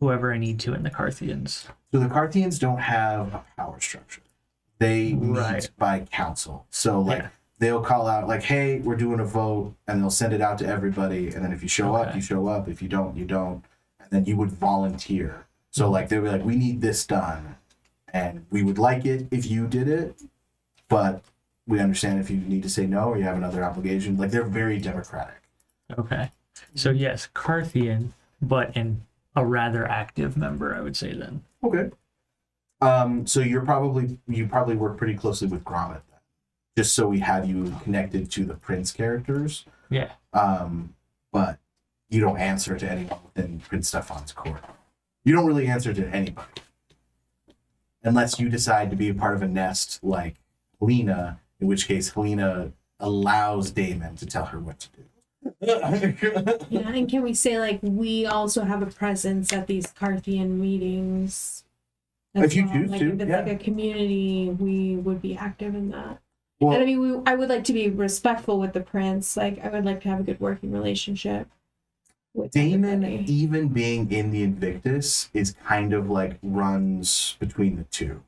whoever I need to in the Carthians. So the Carthians don't have a power structure. They meet Right. by council. So like Yeah. they'll call out like, hey, we're doing a vote, and they'll send it out to everybody. And then if you show up, Okay. you show up. If you don't, you don't. And then you would volunteer. So like they'll be like, we need this done. And we would like it if you did it, but we understand if you need to say no or you have another obligation. Like they're very democratic. Okay. So yes, Carthian, but in a rather active member, I would say then. Okay. So you probably work pretty closely with Gromit then, just so we have you connected to the Prince characters. Yeah. But you don't answer to anyone within Prince Stefan's court. You don't really answer to anybody. Unless you decide to be a part of a nest like Helena, in which case Helena allows Damon to tell her what to do. Yeah, and can we say like we also have a presence at these Carthian meetings? as If you well? choose like, to, if it's yeah. like a community, we would be active in that. Well, And I mean, I would like to be respectful with the prince. Like, I would like to have a good working relationship with Damon, everybody. even being in the Invictus, is kind of like runs between the two.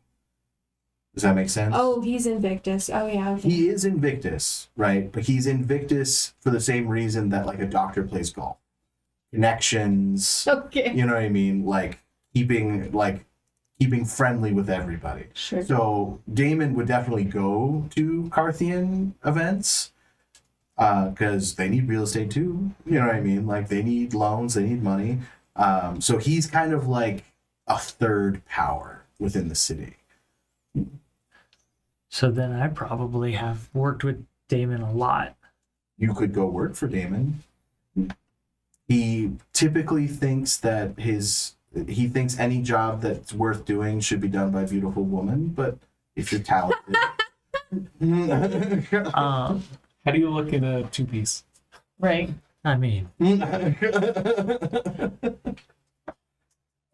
Does that make sense? Oh, he's Invictus. Oh, yeah. Okay. He is Invictus, right? But he's Invictus for the same reason that like a doctor plays golf. Connections, Okay. you know what I mean? Like keeping friendly with everybody. Sure. So Damon would definitely go to Carthian events because they need real estate too. You know what I mean? Like they need loans, they need money. So he's kind of like a third power within the city. So then I probably have worked with Damon a lot. You could go work for Damon. He typically thinks that he thinks any job that's worth doing should be done by a beautiful woman, but if you're talented. Um, How do you look in a two-piece? Right. I mean,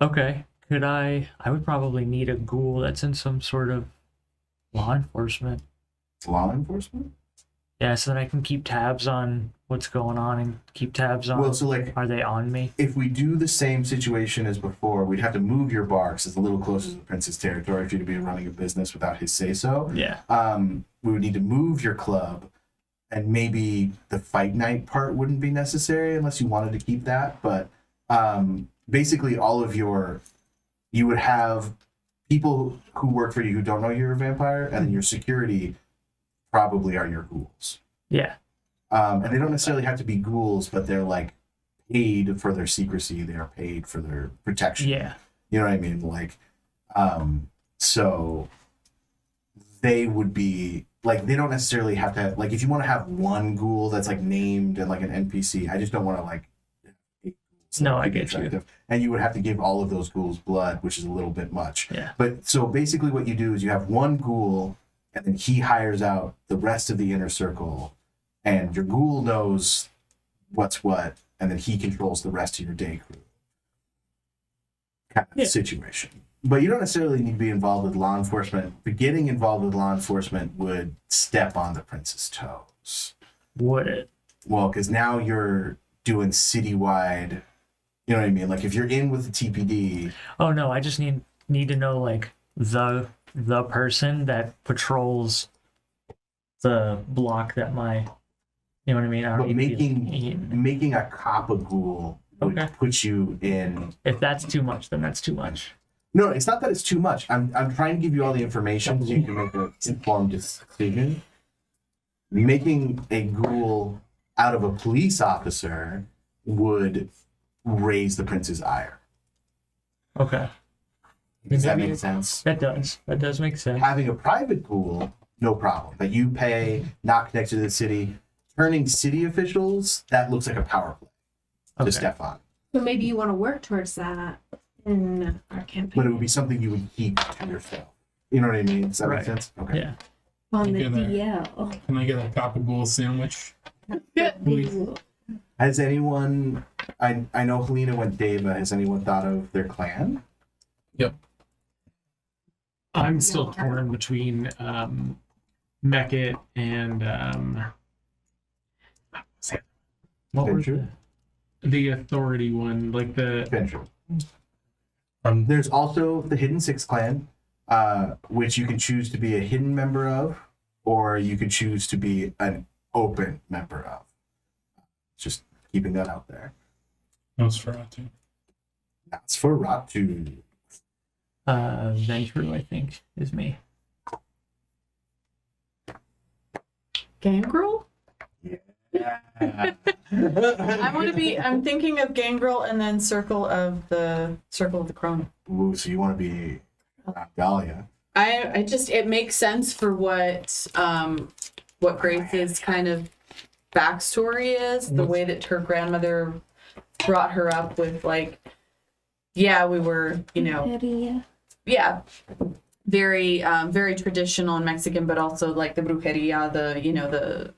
okay. Could I would probably need a ghoul that's in some sort of law enforcement. Law enforcement? Yeah, so that I can keep tabs on what's going on and keep tabs on. Well, so like, Are they on me? if we do the same situation as before, we'd have to move your bar 'cause it's a little closer to the prince's territory for you to be running a business without his say so. Yeah. We would need to move your club, and maybe the fight night part wouldn't be necessary unless you wanted to keep that. But basically, you would have people who work for you who don't know you're a vampire, and then your security probably are your ghouls. Yeah. And they don't necessarily have to be ghouls, but they're like paid for their secrecy. They are paid for their protection. Yeah. You know what I mean? Like, so they would be like, they don't necessarily have to have, like, if you want to have one ghoul that's like named and like an NPC, I just don't want to like. No, I get you. And you would have to give all of those ghouls blood, which is a little bit much. Yeah. But so basically, what you do is you have one ghoul, and then he hires out the rest of the inner circle, and your ghoul knows what's what, and then he controls the rest of your day crew. Kind of situation. But you don't necessarily need to be involved with law enforcement. But getting involved with law enforcement would step on the prince's toes. Would it? Well, because now you're doing citywide. You know what I mean? Like if you're in with the TPD. Oh no, I just need to know like the person that patrols the block that my, you know what I mean? I don't But need to be- making a cop a ghoul would Okay. put you in. If that's too much, then that's too much. No, it's not that it's too much. I'm trying to give you all the information so you can make an informed decision. Making a ghoul out of a police officer would raise the prince's ire. Okay. Does that make sense? That does make sense. Having a private ghoul, no problem. That you pay, not connected to the city. Turning city officials, that looks like a power play to Okay. Stefan. So maybe you want to work towards that in our campaign. But it would be something you would keep to yourself. You know what I mean? Does that make Right. sense? Okay. Yeah. On the Get there. DL. Can I get a Papa sandwich? Ooh. Has anyone, I know Helena went Deva, has anyone thought of their clan? I'm still torn between Mekit and What was Venture? the authority one, like the Venture. Um, There's also the Hidden Six clan, which you can choose to be a hidden member of, or you could choose to be an open member of. Just keeping that out there. Nosferatu. That's for Ratu. Ventrue, I think, is me. Gangrel? Yeah. I'm thinking of Gangrel and then Circle of the Crone. Ooh, so you want to be Dahlia. It makes sense for what Grace's kind of backstory is, the way that her grandmother brought her up with like, yeah, we were, yeah, very very traditional and Mexican, but also like the brujeria, the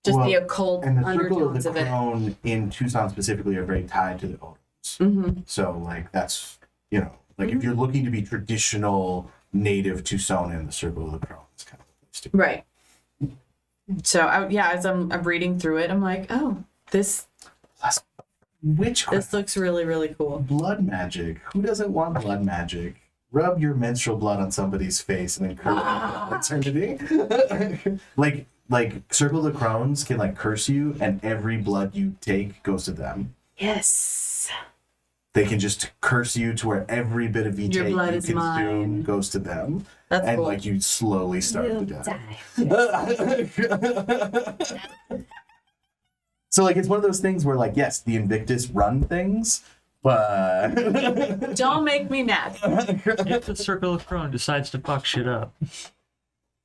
the occult And the Circle of undertones the of it. Crone in Tucson specifically are very tied to the Odoms. Mm-hmm. So like that's, if you're looking to be traditional native Tucsonan, the Circle of the Crone is kind of the place to be. Right. So as I'm reading through it, I'm like, oh, this Witchcraft. looks really really cool. Blood magic. Who doesn't want blood magic? Rub your menstrual blood on somebody's face and then curse them for eternity. like Circle of the Crones can like curse you, and every blood you take goes to them. Yes. They can just curse you to where every bit of Your vitae blood you is consume mine. goes to them, That's and cool. like you slowly starve You'll to death. So like it's one of those things where like yes, the Invictus run things, but Don't make me mad. If the Circle of Crone decides to fuck shit up.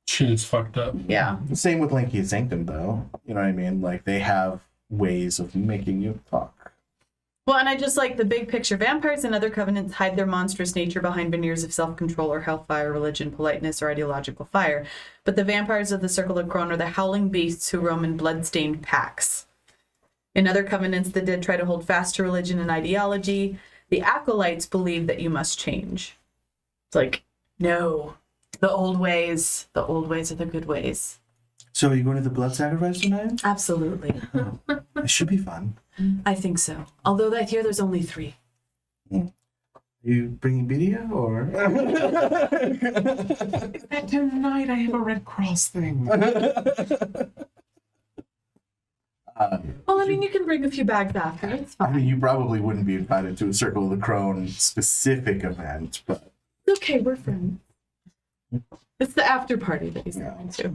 Shit is fucked up. Yeah. same with Linkia Sanctum though. You know what I mean? Like they have ways of making you talk. Well, and I just like the big picture. Vampires and other covenants hide their monstrous nature behind veneers of self-control or hellfire, religion, politeness, or ideological fire. But the vampires of the Circle of Crone are the howling beasts who roam in blood-stained packs. In other covenants, the dead try to hold fast to religion and ideology. The acolytes believe that you must change. It's like, no, the old ways are the good ways. So are you going to the blood sacrifice tonight? Absolutely. It should be fun. I think so. Although I hear there's only 3. You bringing media or? Tonight I have a Red Cross thing. Well, I mean, you can bring a few bags after. It's I fine. mean, you probably wouldn't be invited to a Circle of the Crone specific event, but It's okay, we're friends. It's the after party that he's going to.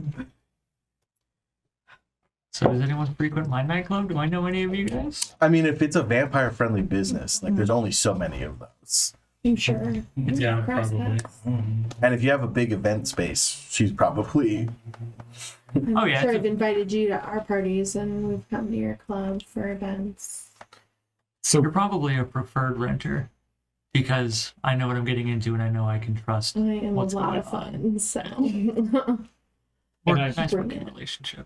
So does anyone frequent my nightclub? Do I know any of you guys? I mean, if it's a vampire-friendly business, like there's only so many of those. I'm sure. Yeah, Cross probably. paths. And if you have a big event space, she's probably. Oh, yeah, Sure, it's I've invited you to our parties and we've come to your club for events. So You're probably a preferred renter because I know what I'm getting into and I know I can trust. I am What's a lot going of fun, so. Or And a I- nice Bring working it. relationship.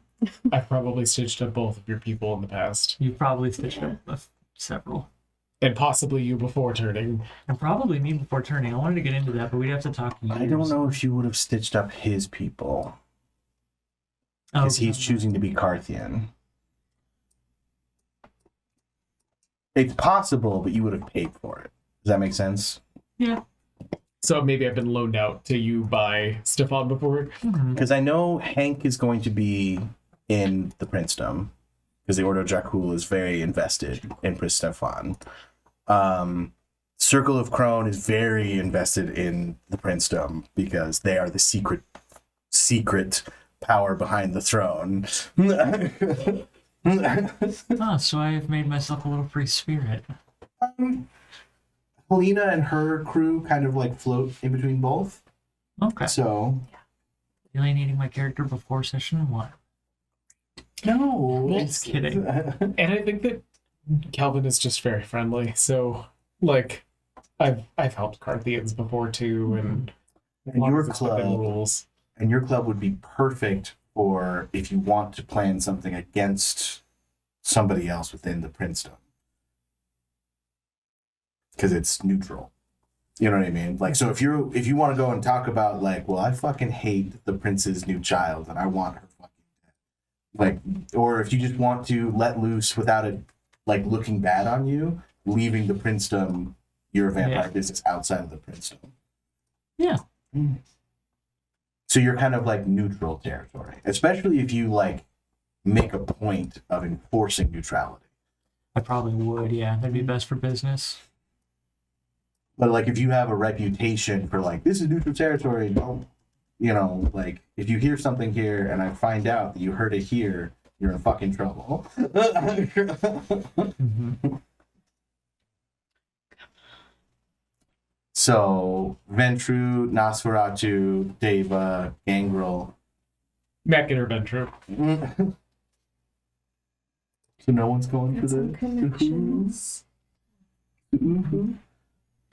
I've probably stitched up both of your people in the past, You've probably stitched Yeah. up several. and possibly you before turning. And probably me before turning. I wanted to get into that, but we'd have to talk years. I don't know if you would have stitched up his people Oh, because he's choosing to be Carthian. It's possible, but you would have paid for it. Does that make sense? Yeah. So maybe I've been loaned out to you by Stefan before. Mhm. Because I know Hank is going to be in the princedom because the Ordo Dracul is very invested in Prince Stefan. Circle of Crone is very invested in the princedom because they are the secret power behind the throne. Oh, so I have made myself a little free spirit. Helena and her crew kind of like float in between both. Okay. So Alienating my character before session 1. no, Just kidding. And I think that Calvin is just very friendly. So like I've helped Carthians before too, and And your it's within club, rules. and your club would be perfect for if you want to plan something against somebody else within the princedom, because it's neutral. You know what I mean? Like, so if you want to go and talk about like, well, I fucking hate the prince's new child and I want her fucking dead. Like, or if you just want to let loose without it like looking bad on you, leaving the princedom, your vampire business outside of the princedom. Yeah. So you're kind of like neutral territory, especially if you like make a point of enforcing neutrality. I probably would, yeah. That'd be best for business. But like if you have a reputation for like this is neutral territory, don't like if you hear something here and I find out that you heard it here, you're in fucking trouble. Mm-hmm. So Ventru, Nosferatu, Deva, Gangrel. Matt get her Ventru. So no one's going for Got some the connections.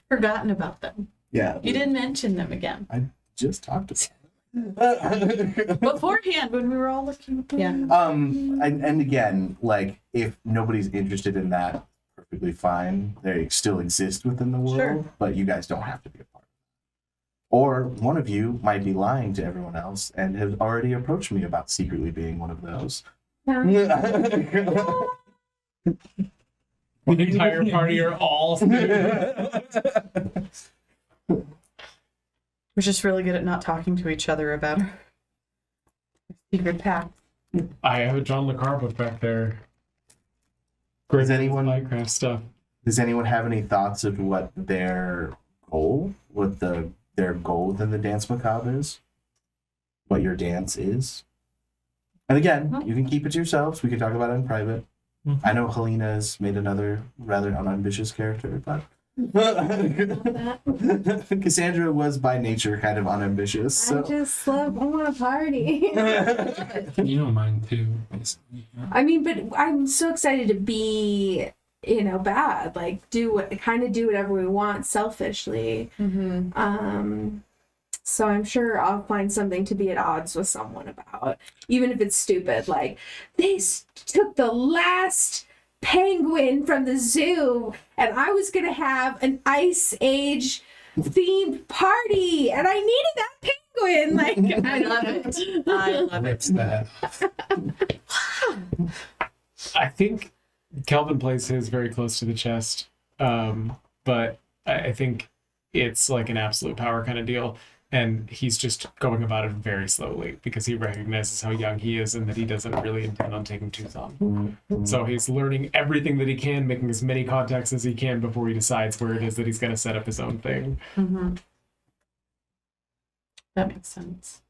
Forgotten about them. Yeah. You didn't mention them again. Just talked about it. Beforehand, when we were all looking. Yeah. And again, like if nobody's interested in that, perfectly fine. They still exist within the world, Sure. but you guys don't have to be a part of it. Or one of you might be lying to everyone else and has already approached me about secretly being one of those. The entire party are all. We're just really good at not talking to each other about our secret pact. I have a John Le Carre book back there. Great Does anyone- Minecraft stuff? Does anyone have any thoughts of what their goal within the Dance Macabre is? What your dance is? And again, you can keep it to yourselves. We can talk about it in private. Mhm. I know Helena has made another rather unambitious character, but Cassandra was by nature kind of unambitious. I So just love, I want to party. You know mine too, basically. Yeah. I mean, but I'm so excited to be, bad. Like, do whatever we want selfishly. Mm-hmm. So I'm sure I'll find something to be at odds with someone about, even if it's stupid. Like, they took the last penguin from the zoo, and I was gonna have an Ice Age themed party, and I needed that penguin. Like, I love it. I love it. Rips that. I think Kelvin plays his very close to the chest, but I think it's like an absolute power kind of deal. And he's just going about it very slowly because he recognizes how young he is and that he doesn't really intend on taking too long. So he's learning everything that he can, making as many contacts as he can before he decides where it is that he's going to set up his own thing. Mm-hmm. That makes sense.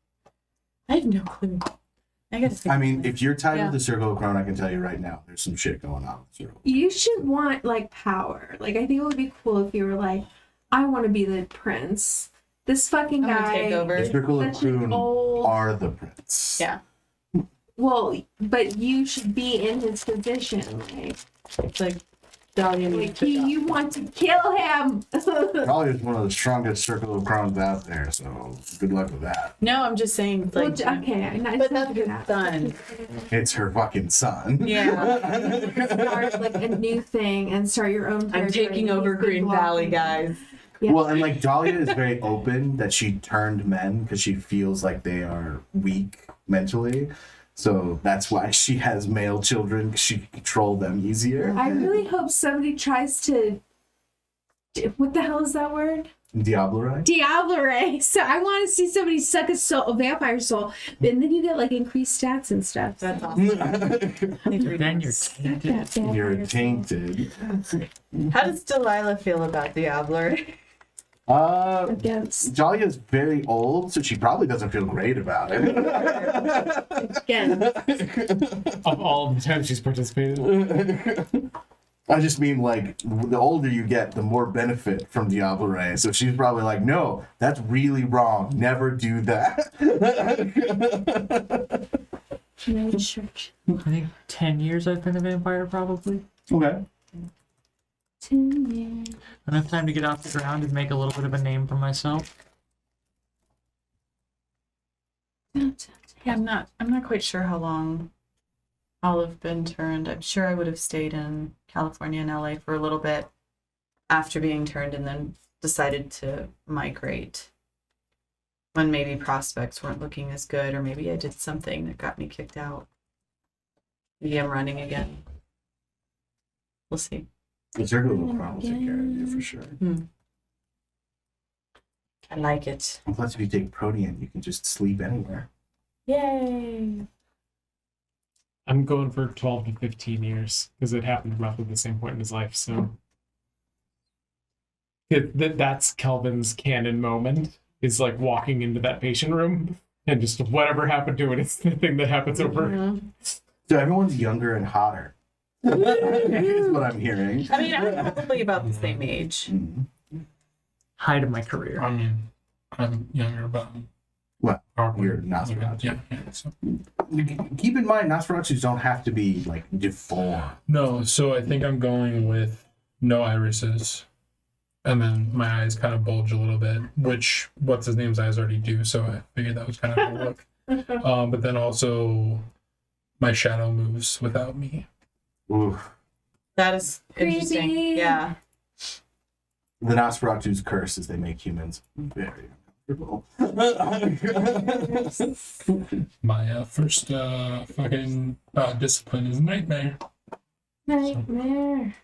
I have no clue. I gotta think. I mean, if you're tied Yeah. with the Circle of Crown, I can tell you right now, there's some shit going on with the Circle. you should want like power. Like, I think it would be cool if you were like, I want to be the prince. This fucking I'm gonna guy. take over. The Circle of Such an Crown old- are the prince. Yeah. Well, but you should be in his position. It's like Dahlia Like, needs to go. you want to kill him. Probably is one of the strongest Circle of Crowns out there, so good luck with that. No, I'm just saying, Well, like, okay, but that's his son. It's her fucking son. Yeah. Start like a new thing and start your own. I'm territory. taking over He's been Green Valley, blocking guys. Yeah. Well, and like Dahlia is very open that she turned men because she feels like they are weak mentally. So that's why she has male children, 'cause she can control them easier. I really hope somebody tries to. What the hell is that word? Diablo, right? Diablo. So I want to see somebody suck a vampire soul, and then you get like increased stats and stuff. That's awesome. I need to read Then this. you're tainted. You're tainted. How does Delilah feel about Diablo? Against Dahlia's very old, so she probably doesn't feel great about it. again. Of all the times she's participated. I just mean, like, the older you get, the more benefit from Diablo Ray. So she's probably like, no, that's really wrong. Never do that. Church. I think 10 years I've been a vampire, probably. Okay. 10 years. Enough time to get off the ground and make a little bit of a name for myself. Yeah, I'm not quite sure how long I'll have been turned. I'm sure I would have stayed in California and LA for a little bit after being turned and then decided to migrate when maybe prospects weren't looking as good, or maybe I did something that got me kicked out. Maybe I'm running again. We'll see. The Circle of Crown will take care of you for sure. I like it. And plus, if you take Protean, you can just sleep anywhere. Yay! I'm going for 12 to 15 years because it happened roughly the same point in his life. So that's Kelvin's canon moment, is like walking into that patient room and just whatever happened to it, it's the thing that happens over. Mhm. So everyone's younger and hotter. Is what I'm hearing. I mean, I'm probably about the same age. Height of my career. I mean, I'm younger, but What? probably You're Nosferatu. Yeah. So. Keep in mind, Nosferatus don't have to be like deformed. No, so I think I'm going with no irises, and then my eyes kind of bulge a little bit, which what's his name's eyes already do. So I figured that was kind of a look. But then also my shadow moves without me. Oof. That is interesting. Creepy. Yeah. The Nosferatu's curse is they make humans very uncomfortable. My first fucking discipline is nightmare. Nightmare.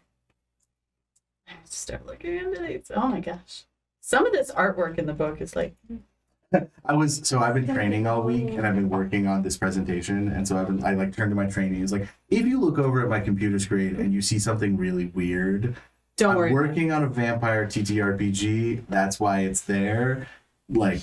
Start looking into these. Oh my gosh. Some of this artwork in the book is like, I've been training all week and I've been working on this presentation, and so I like turned to my trainee. It's like, if you look over at my computer screen and you see something really weird, don't I'm worry. working on a vampire TTRPG. That's why it's there. Like,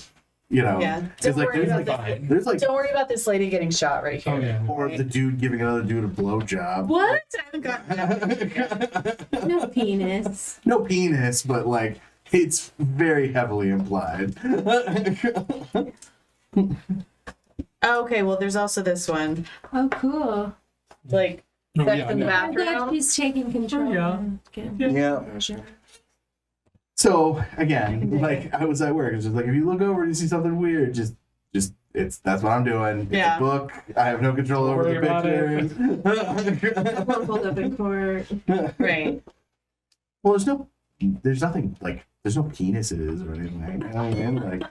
you know, Yeah. it's Don't like worry about this. there's like Don't worry about this lady getting shot right here. Oh yeah. or the dude giving another dude a blowjob. What? I haven't gotten that. No penis. No penis, but like it's very heavily implied. Oh, okay, well, there's also this one. Oh, cool. Like, Oh, sex yeah, in the yeah. I'm glad bathroom. he's taking control. Yeah. Yeah. So again, like I was at work, it's just like if you look over and you see something weird, just That's what I'm doing. It's Yeah. a book. I have no control Don't over the worry about pictures. Hold up in court. Right. Well, there's nothing like there's no penises or anything. You know what I mean? Like,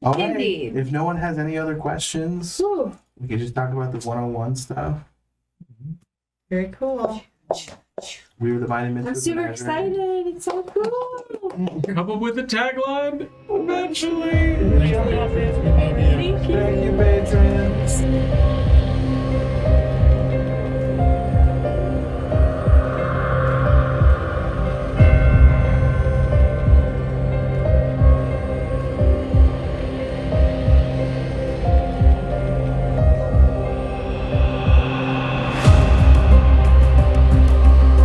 all right. Indeed. If no one has any other questions, Ooh. we can just talk about the 101 stuff. Very cool. We were the Mighty Misfit I'm super Menagerie. excited. It's so cool. Come up with the tagline eventually. Thank you. Thank you.